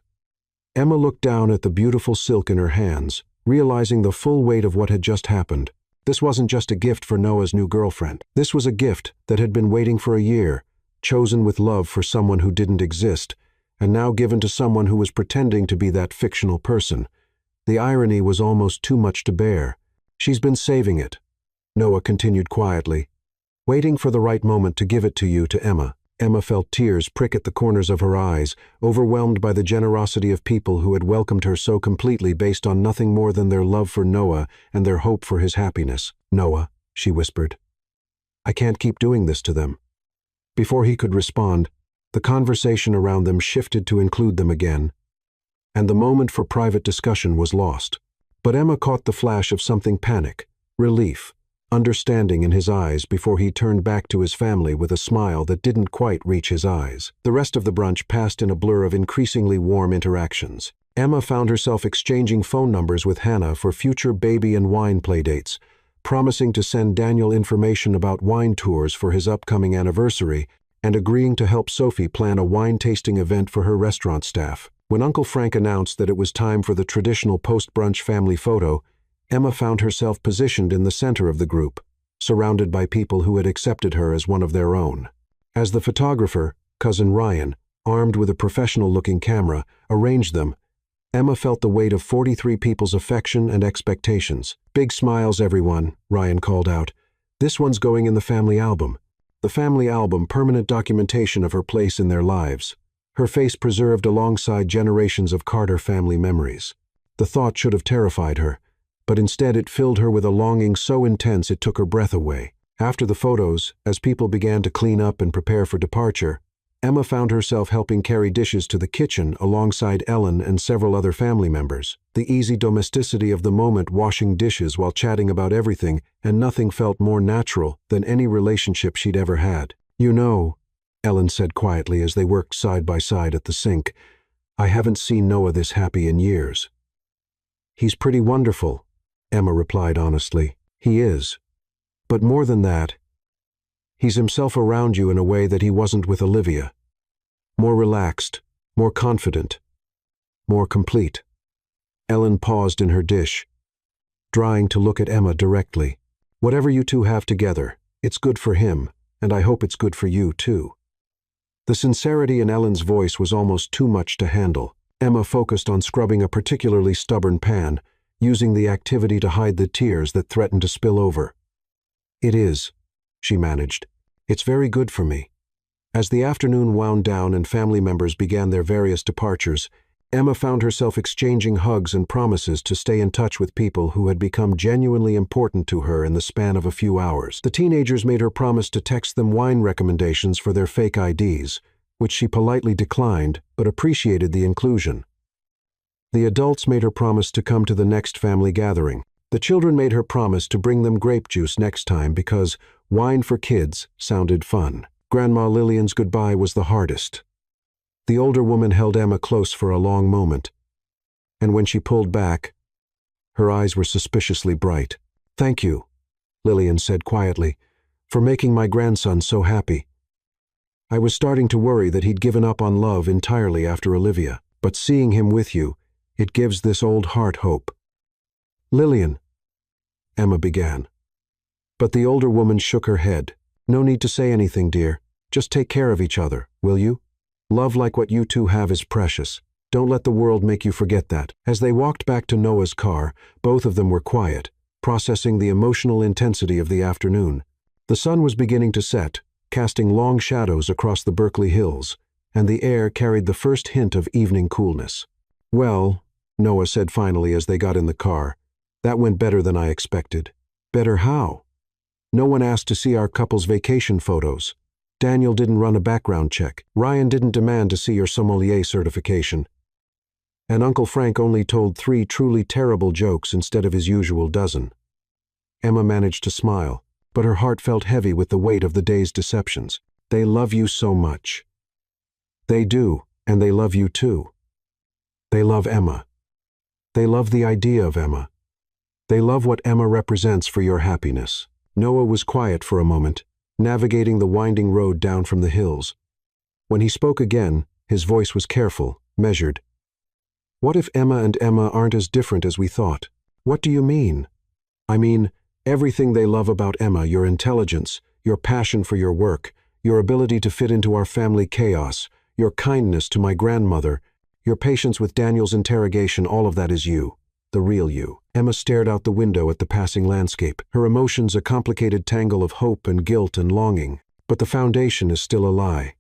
S1: Emma looked down at the beautiful silk in her hands, realizing the full weight of what had just happened. This wasn't just a gift for Noah's new girlfriend. This was a gift that had been waiting for a year, chosen with love for someone who didn't exist, and now given to someone who was pretending to be that fictional person. The irony was almost too much to bear. She's been saving it, Noah continued quietly, waiting for the right moment to give it to you, to Emma. Emma felt tears prick at the corners of her eyes, overwhelmed by the generosity of people who had welcomed her so completely based on nothing more than their love for Noah and their hope for his happiness. Noah, she whispered, I can't keep doing this to them. Before he could respond, the conversation around them shifted to include them again, and the moment for private discussion was lost. But Emma caught the flash of something: panic, relief, understanding in his eyes before he turned back to his family with a smile that didn't quite reach his eyes. The rest of the brunch passed in a blur of increasingly warm interactions. Emma found herself exchanging phone numbers with Hannah for future baby and wine playdates, promising to send Daniel information about wine tours for his upcoming anniversary, and agreeing to help Sophie plan a wine tasting event for her restaurant staff. When Uncle Frank announced that it was time for the traditional post-brunch family photo, Emma found herself positioned in the center of the group, surrounded by people who had accepted her as one of their own. As the photographer, Cousin Ryan, armed with a professional-looking camera, arranged them, Emma felt the weight of 43 people's affection and expectations. "Big smiles, everyone," Ryan called out. "This one's going in the family album." The family album, permanent documentation of her place in their lives. Her face preserved alongside generations of Carter family memories. The thought should have terrified her, but instead it filled her with a longing so intense it took her breath away. After the photos, as people began to clean up and prepare for departure, Emma found herself helping carry dishes to the kitchen alongside Ellen and several other family members. The easy domesticity of the moment, washing dishes while chatting about everything, and nothing felt more natural than any relationship she'd ever had. "You know," Ellen said quietly as they worked side by side at the sink, "I haven't seen Noah this happy in years." "He's pretty wonderful," Emma replied honestly. "He is. But more than that, he's himself around you in a way that he wasn't with Olivia. More relaxed, more confident, more complete." Ellen paused in her dish, trying to look at Emma directly. "Whatever you two have together, it's good for him, and I hope it's good for you, too." The sincerity in Ellen's voice was almost too much to handle. Emma focused on scrubbing a particularly stubborn pan, using the activity to hide the tears that threatened to spill over. "It is," she managed. "It's very good for me." As the afternoon wound down and family members began their various departures, Emma found herself exchanging hugs and promises to stay in touch with people who had become genuinely important to her in the span of a few hours. The teenagers made her promise to text them wine recommendations for their fake IDs, which she politely declined but appreciated the inclusion. The adults made her promise to come to the next family gathering. The children made her promise to bring them grape juice next time because wine for kids sounded fun. Grandma Lillian's goodbye was the hardest. The older woman held Emma close for a long moment, and when she pulled back, her eyes were suspiciously bright. "Thank you," Lillian said quietly, "for making my grandson so happy. I was starting to worry that he'd given up on love entirely after Olivia, but seeing him with you, it gives this old heart hope." "Lillian," Emma began. But the older woman shook her head. "No need to say anything, dear. Just take care of each other, will you? Love like what you two have is precious. Don't let the world make you forget that." As they walked back to Noah's car, both of them were quiet, processing the emotional intensity of the afternoon. The sun was beginning to set, casting long shadows across the Berkeley hills, and the air carried the first hint of evening coolness. "Well," Noah said finally as they got in the car, "that went better than I expected." "Better how?" "No one asked to see our couple's vacation photos. Daniel didn't run a background check. Ryan didn't demand to see your sommelier certification. And Uncle Frank only told 3 truly terrible jokes instead of his usual dozen." Emma managed to smile, but her heart felt heavy with the weight of the day's deceptions. "They love you so much." "They do, and they love you too. They love Emma. They love the idea of Emma. They love what Emma represents for your happiness." Noah was quiet for a moment, navigating the winding road down from the hills. When he spoke again, his voice was careful, measured. "What if Emma and Emma aren't as different as we thought?" "What do you mean?" "I mean, everything they love about Emma, your intelligence, your passion for your work, your ability to fit into our family chaos, your kindness to my grandmother, your patience with Daniel's interrogation, all of that is you. The real you." Emma stared out the window at the passing landscape, her emotions a complicated tangle of hope and guilt and longing. But the foundation is still a lie.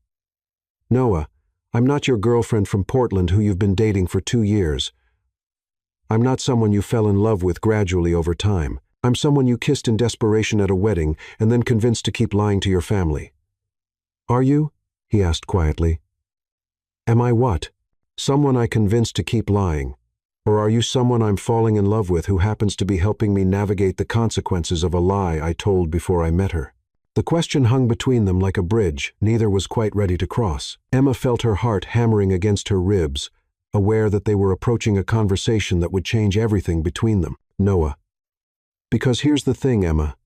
S1: "Noah, I'm not your girlfriend from Portland who you've been dating for 2 years. I'm not someone you fell in love with gradually over time. I'm someone you kissed in desperation at a wedding and then convinced to keep lying to your family." "Are you?" he asked quietly. "Am I what? Someone I convinced to keep lying? Or are you someone I'm falling in love with who happens to be helping me navigate the consequences of a lie I told before I met her?" The question hung between them like a bridge neither was quite ready to cross. Emma felt her heart hammering against her ribs, aware that they were approaching a conversation that would change everything between them. "Noah. Because here's the thing, Emma.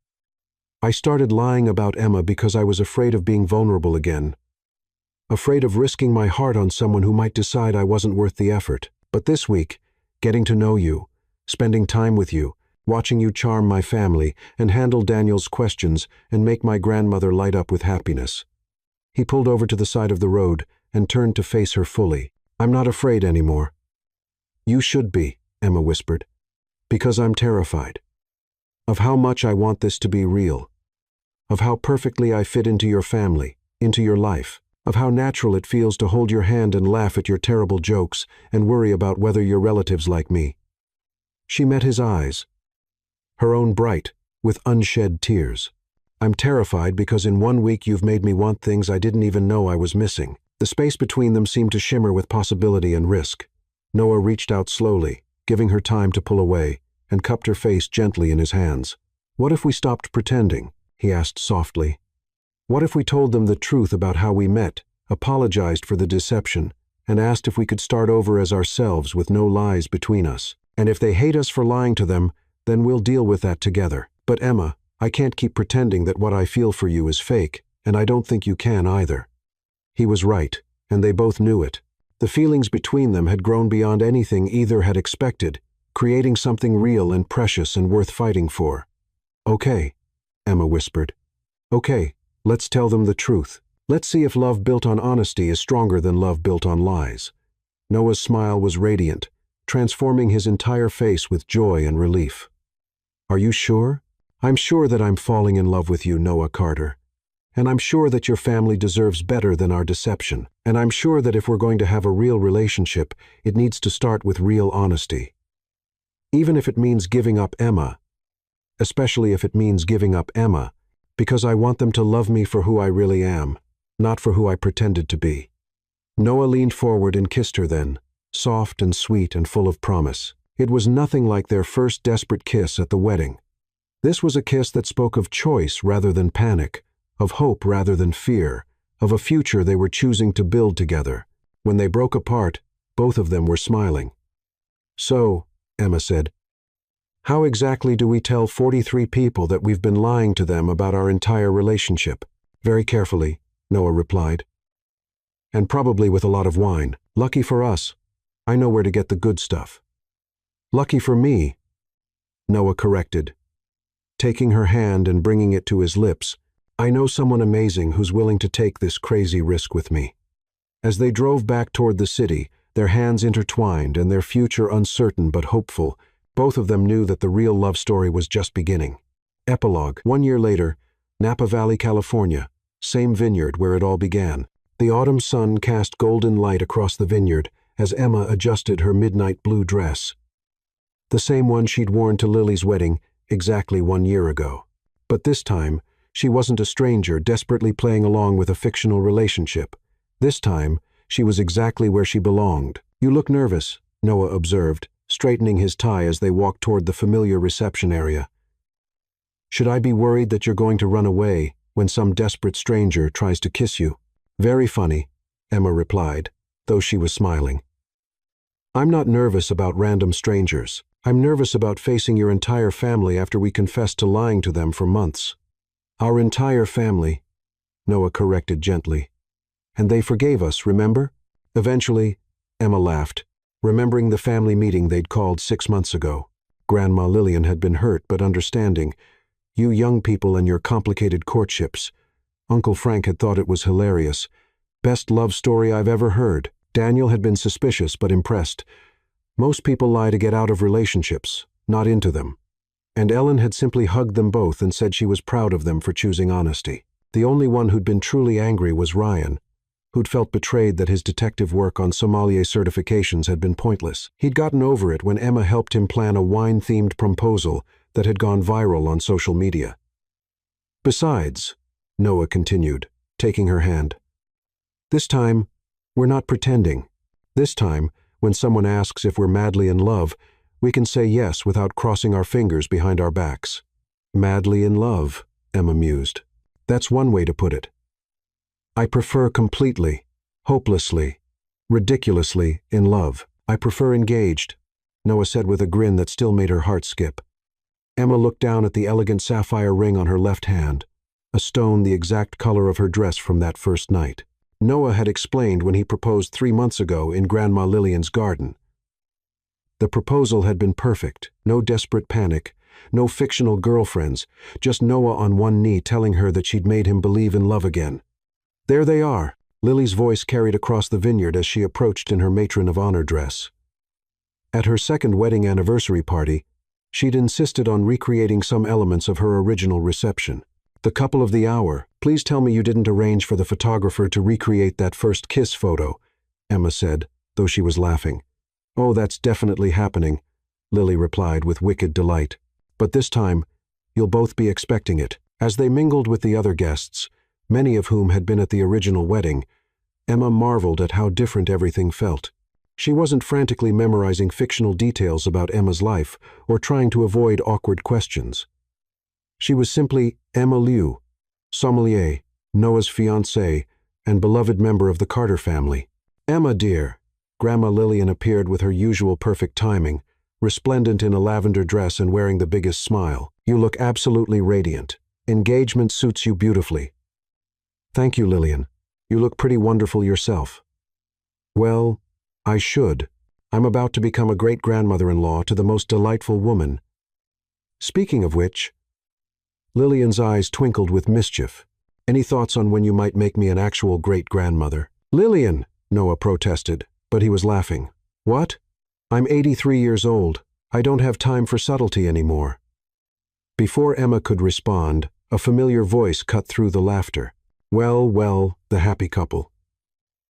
S1: I started lying about Emma because I was afraid of being vulnerable again. afraid of risking my heart on someone who might decide I wasn't worth the effort. But this week, getting to know you, spending time with you, watching you charm my family and handle Daniel's questions and make my grandmother light up with happiness." He pulled over to the side of the road and turned to face her fully. "I'm not afraid anymore." "You should be," Emma whispered, "because I'm terrified. Of how much I want this to be real. Of how perfectly I fit into your family, into your life. Of how natural it feels to hold your hand and laugh at your terrible jokes and worry about whether your relatives like me." She met his eyes, her own bright, with unshed tears. "I'm terrified because in 1 week you've made me want things I didn't even know I was missing." The space between them seemed to shimmer with possibility and risk. Noah reached out slowly, giving her time to pull away, and cupped her face gently in his hands. "What if we stopped pretending?" he asked softly. "What if we told them the truth about how we met, apologized for the deception, and asked if we could start over as ourselves with no lies between us? And if they hate us for lying to them, then we'll deal with that together. But Emma, I can't keep pretending that what I feel for you is fake, and I don't think you can either." He was right, and they both knew it. The feelings between them had grown beyond anything either had expected, creating something real and precious and worth fighting for. "Okay," Emma whispered. "Okay, let's tell them the truth. Let's see if love built on honesty is stronger than love built on lies." Noah's smile was radiant, transforming his entire face with joy and relief. "Are you sure?" "I'm sure that I'm falling in love with you, Noah Carter. And I'm sure that your family deserves better than our deception. And I'm sure that if we're going to have a real relationship, it needs to start with real honesty. Even if it means giving up Emma. Especially if it means giving up Emma, because I want them to love me for who I really am, not for who I pretended to be." Noah leaned forward and kissed her then, soft and sweet and full of promise. It was nothing like their first desperate kiss at the wedding. This was a kiss that spoke of choice rather than panic, of hope rather than fear, of a future they were choosing to build together. When they broke apart, both of them were smiling. "So," Emma said, "how exactly do we tell 43 people that we've been lying to them about our entire relationship?" "Very carefully," Noah replied. "And probably with a lot of wine. Lucky for us, I know where to get the good stuff." "Lucky for me," Noah corrected, taking her hand and bringing it to his lips. "I know someone amazing who's willing to take this crazy risk with me." As they drove back toward the city, their hands intertwined and their future uncertain but hopeful, both of them knew that the real love story was just beginning. Epilogue. 1 year later, Napa Valley, California, same vineyard where it all began. The autumn sun cast golden light across the vineyard as Emma adjusted her midnight blue dress. The same one she'd worn to Lily's wedding exactly 1 year ago. But this time, she wasn't a stranger desperately playing along with a fictional relationship. This time, she was exactly where she belonged. "You look nervous," Noah observed, straightening his tie as they walked toward the familiar reception area. "Should I be worried that you're going to run away when some desperate stranger tries to kiss you?" "Very funny," Emma replied, though she was smiling. "I'm not nervous about random strangers. I'm nervous about facing your entire family after we confessed to lying to them for months." "Our entire family," Noah corrected gently. "And they forgave us, remember?" Eventually, Emma laughed, remembering the family meeting they'd called 6 months ago. Grandma Lillian had been hurt but understanding. "You young people and your complicated courtships." Uncle Frank had thought it was hilarious. "Best love story I've ever heard." Daniel had been suspicious but impressed. Most people lie to get out of relationships, not into them. And Ellen had simply hugged them both and said she was proud of them for choosing honesty. The only one who'd been truly angry was Ryan, who'd felt betrayed that his detective work on sommelier certifications had been pointless. He'd gotten over it when Emma helped him plan a wine-themed proposal that had gone viral on social media. "Besides," Noah continued, taking her hand, "this time, we're not pretending. This time, when someone asks if we're madly in love, we can say yes without crossing our fingers behind our backs." "Madly in love," Emma mused. "That's one way to put it." "I prefer completely, hopelessly, ridiculously in love. I prefer engaged," Noah said with a grin that still made her heart skip. Emma looked down at the elegant sapphire ring on her left hand, a stone the exact color of her dress from that first night. Noah had explained when he proposed 3 months ago in Grandma Lillian's garden. The proposal had been perfect, no desperate panic, no fictional girlfriends, just Noah on one knee telling her that she'd made him believe in love again. "There they are," Lily's voice carried across the vineyard as she approached in her matron of honor dress. At her second wedding anniversary party, she'd insisted on recreating some elements of her original reception. "The couple of the hour, please tell me you didn't arrange for the photographer to recreate that first kiss photo," Emma said, though she was laughing. "Oh, that's definitely happening," Lily replied with wicked delight. "But this time, you'll both be expecting it." As they mingled with the other guests, many of whom had been at the original wedding, Emma marveled at how different everything felt. She wasn't frantically memorizing fictional details about Emma's life or trying to avoid awkward questions. She was simply Emma Liu, sommelier, Noah's fiancée, and beloved member of the Carter family. "Emma, dear," Grandma Lillian appeared with her usual perfect timing, resplendent in a lavender dress and wearing the biggest smile. "You look absolutely radiant. Engagement suits you beautifully." "Thank you, Lillian. You look pretty wonderful yourself." "Well, I should. I'm about to become a great-grandmother-in-law to the most delightful woman. Speaking of which," Lillian's eyes twinkled with mischief, "any thoughts on when you might make me an actual great-grandmother?" "Lillian," Noah protested, but he was laughing. "What? I'm 83 years old. I don't have time for subtlety anymore." Before Emma could respond, a familiar voice cut through the laughter. Well, well, the happy couple.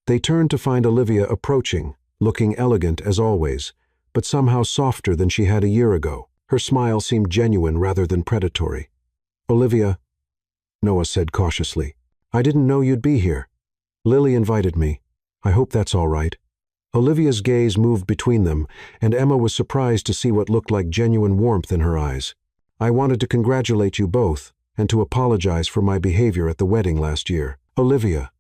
S1: They turned to find Olivia approaching, looking elegant as always, but somehow softer than she had a year ago. Her smile seemed genuine rather than predatory. "Olivia," Noah said cautiously, "I didn't know you'd be here. Lily invited me. I hope that's all right." Olivia's gaze moved between them, and Emma was surprised to see what looked like genuine warmth in her eyes. "I wanted to congratulate you both, and to apologize for my behavior at the wedding last year." "Olivia,"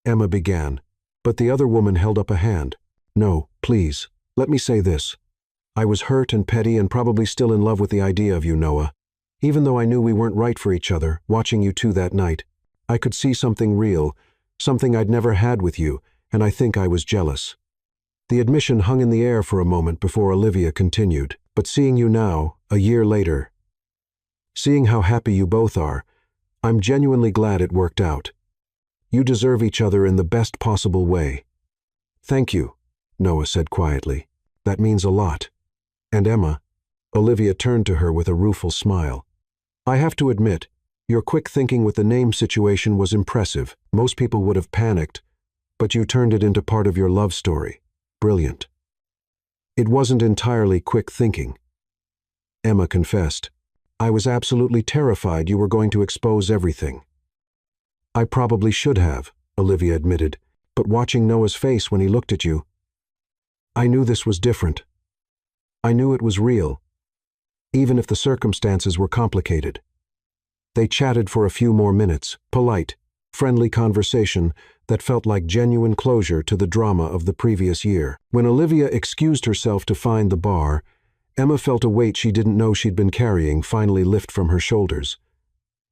S1: Emma began, but the other woman held up a hand. "No, please, let me say this. I was hurt and petty and probably still in love with the idea of you, Noah. Even though I knew we weren't right for each other, watching you two that night, I could see something real, something I'd never had with you, and I think I was jealous." The admission hung in the air for a moment before Olivia continued. "But seeing you now, a year later, seeing how happy you both are, I'm genuinely glad it worked out. You deserve each other in the best possible way." "Thank you," Noah said quietly. "That means a lot." "And Emma," Olivia turned to her with a rueful smile, "I have to admit, your quick thinking with the name situation was impressive. Most people would have panicked, but you turned it into part of your love story. Brilliant." "It wasn't entirely quick thinking," Emma confessed. "I was absolutely terrified you were going to expose everything." "I probably should have," Olivia admitted, "but watching Noah's face when he looked at you, I knew this was different. I knew it was real, even if the circumstances were complicated." They chatted for a few more minutes, polite, friendly conversation that felt like genuine closure to the drama of the previous year. When Olivia excused herself to find the bar, Emma felt a weight she didn't know she'd been carrying finally lift from her shoulders.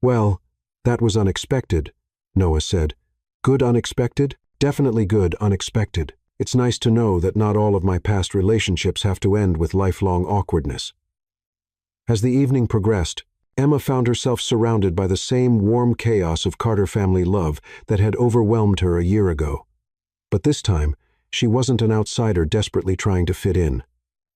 S1: "Well, that was unexpected," Noah said. "Good unexpected? Definitely good unexpected. It's nice to know that not all of my past relationships have to end with lifelong awkwardness." As the evening progressed, Emma found herself surrounded by the same warm chaos of Carter family love that had overwhelmed her a year ago. But this time, she wasn't an outsider desperately trying to fit in.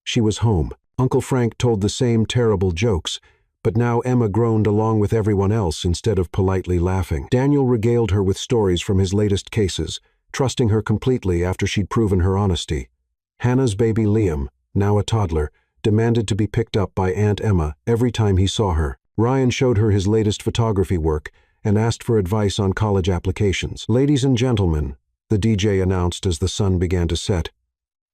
S1: She was home. Uncle Frank told the same terrible jokes, but now Emma groaned along with everyone else instead of politely laughing. Daniel regaled her with stories from his latest cases, trusting her completely after she'd proven her honesty. Hannah's baby Liam, now a toddler, demanded to be picked up by Aunt Emma every time he saw her. Ryan showed her his latest photography work and asked for advice on college applications. "Ladies and gentlemen," the DJ announced as the sun began to set,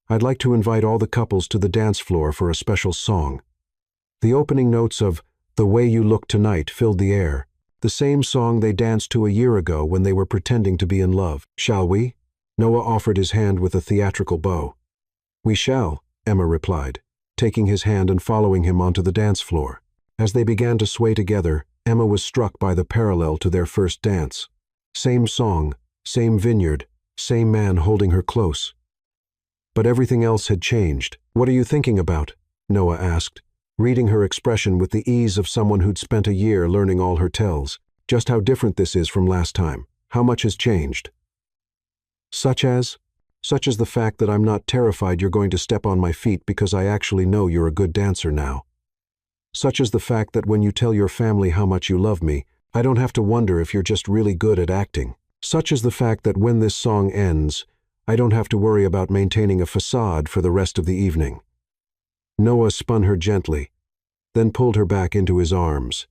S1: "I'd like to invite all the couples to the dance floor for a special song." The opening notes of "The Way You Look Tonight" filled the air, the same song they danced to a year ago when they were pretending to be in love. "Shall we?" Noah offered his hand with a theatrical bow. "We shall," Emma replied, taking his hand and following him onto the dance floor. As they began to sway together, Emma was struck by the parallel to their first dance. Same song, Same vineyard, same man holding her close. But everything else had changed. "What are you thinking about?" Noah asked, reading her expression with the ease of someone who'd spent a year learning all her tells. "Just how different this is from last time. How much has changed?" Such as the fact that I'm not terrified you're going to step on my feet because I actually know you're a good dancer now. Such as the fact that when you tell your family how much you love me, I don't have to wonder if you're just really good at acting. Such as the fact that when this song ends, I don't have to worry about maintaining a facade for the rest of the evening. Noah spun her gently, then pulled her back into his arms.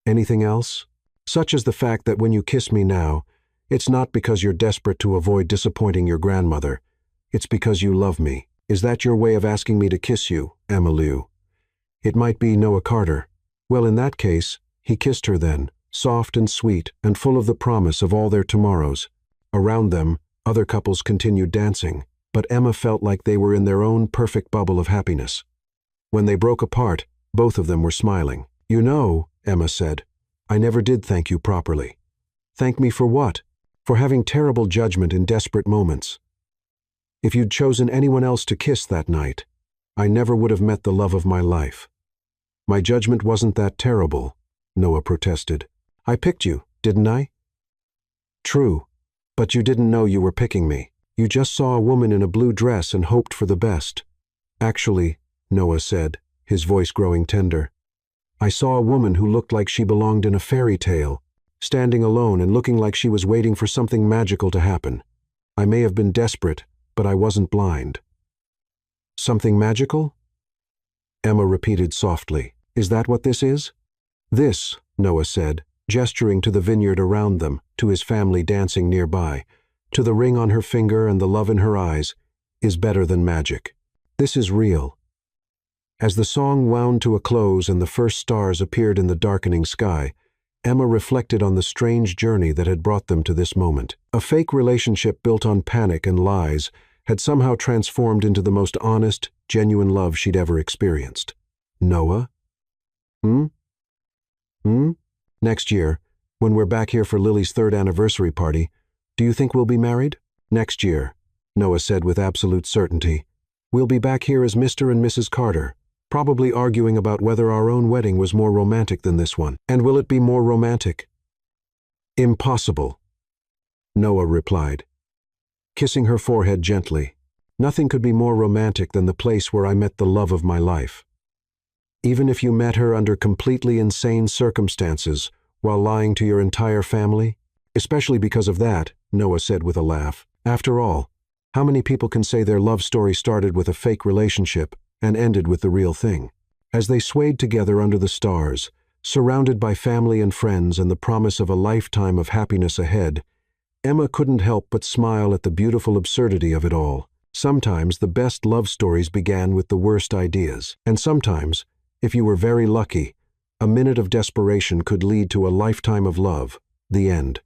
S1: "Anything else? Such as the fact that when you kiss me now, it's not because you're desperate to avoid disappointing your grandmother. It's because you love me. Is that your way of asking me to kiss you, Emma Liu?" It might be Noah Carter. Well, in that case, he kissed her then, soft and sweet and full of the promise of all their tomorrows. Around them, other couples continued dancing, but Emma felt like they were in their own perfect bubble of happiness. When they broke apart, both of them were smiling. "You know," Emma said, "I never did thank you properly." "Thank me for what?" "For having terrible judgment in desperate moments. If you'd chosen anyone else to kiss that night, I never would have met the love of my life." "My judgment wasn't that terrible," Noah protested. "I picked you, didn't I?" "True, but you didn't know you were picking me. You just saw a woman in a blue dress and hoped for the best." "Actually," Noah said, his voice growing tender, "I saw a woman who looked like she belonged in a fairy tale, standing alone and looking like she was waiting for something magical to happen. I may have been desperate, but I wasn't blind." "Something magical?" Emma repeated softly. "Is that what this is?" "This," Noah said, gesturing to the vineyard around them, to his family dancing nearby, to the ring on her finger and the love in her eyes, "is better than magic. This is real." As the song wound to a close and the first stars appeared in the darkening sky, Emma reflected on the strange journey that had brought them to this moment. A fake relationship built on panic and lies had somehow transformed into the most honest, genuine love she'd ever experienced. "Noah? Next year, when we're back here for Lily's 3rd anniversary party, do you think we'll be married?" "Next year," Noah said with absolute certainty. "We'll be back here as Mr. and Mrs. Carter, probably arguing about whether our own wedding was more romantic than this one. And will it be more romantic?" "Impossible," Noah replied, kissing her forehead gently. "Nothing could be more romantic than the place where I met the love of my life. Even if you met her under completely insane circumstances while lying to your entire family? Especially because of that," Noah said with a laugh. "After all, how many people can say their love story started with a fake relationship and ended with the real thing?" As they swayed together under the stars, surrounded by family and friends and the promise of a lifetime of happiness ahead, Emma couldn't help but smile at the beautiful absurdity of it all. Sometimes the best love stories began with the worst ideas, and sometimes, if you were very lucky, a minute of desperation could lead to a lifetime of love. The end.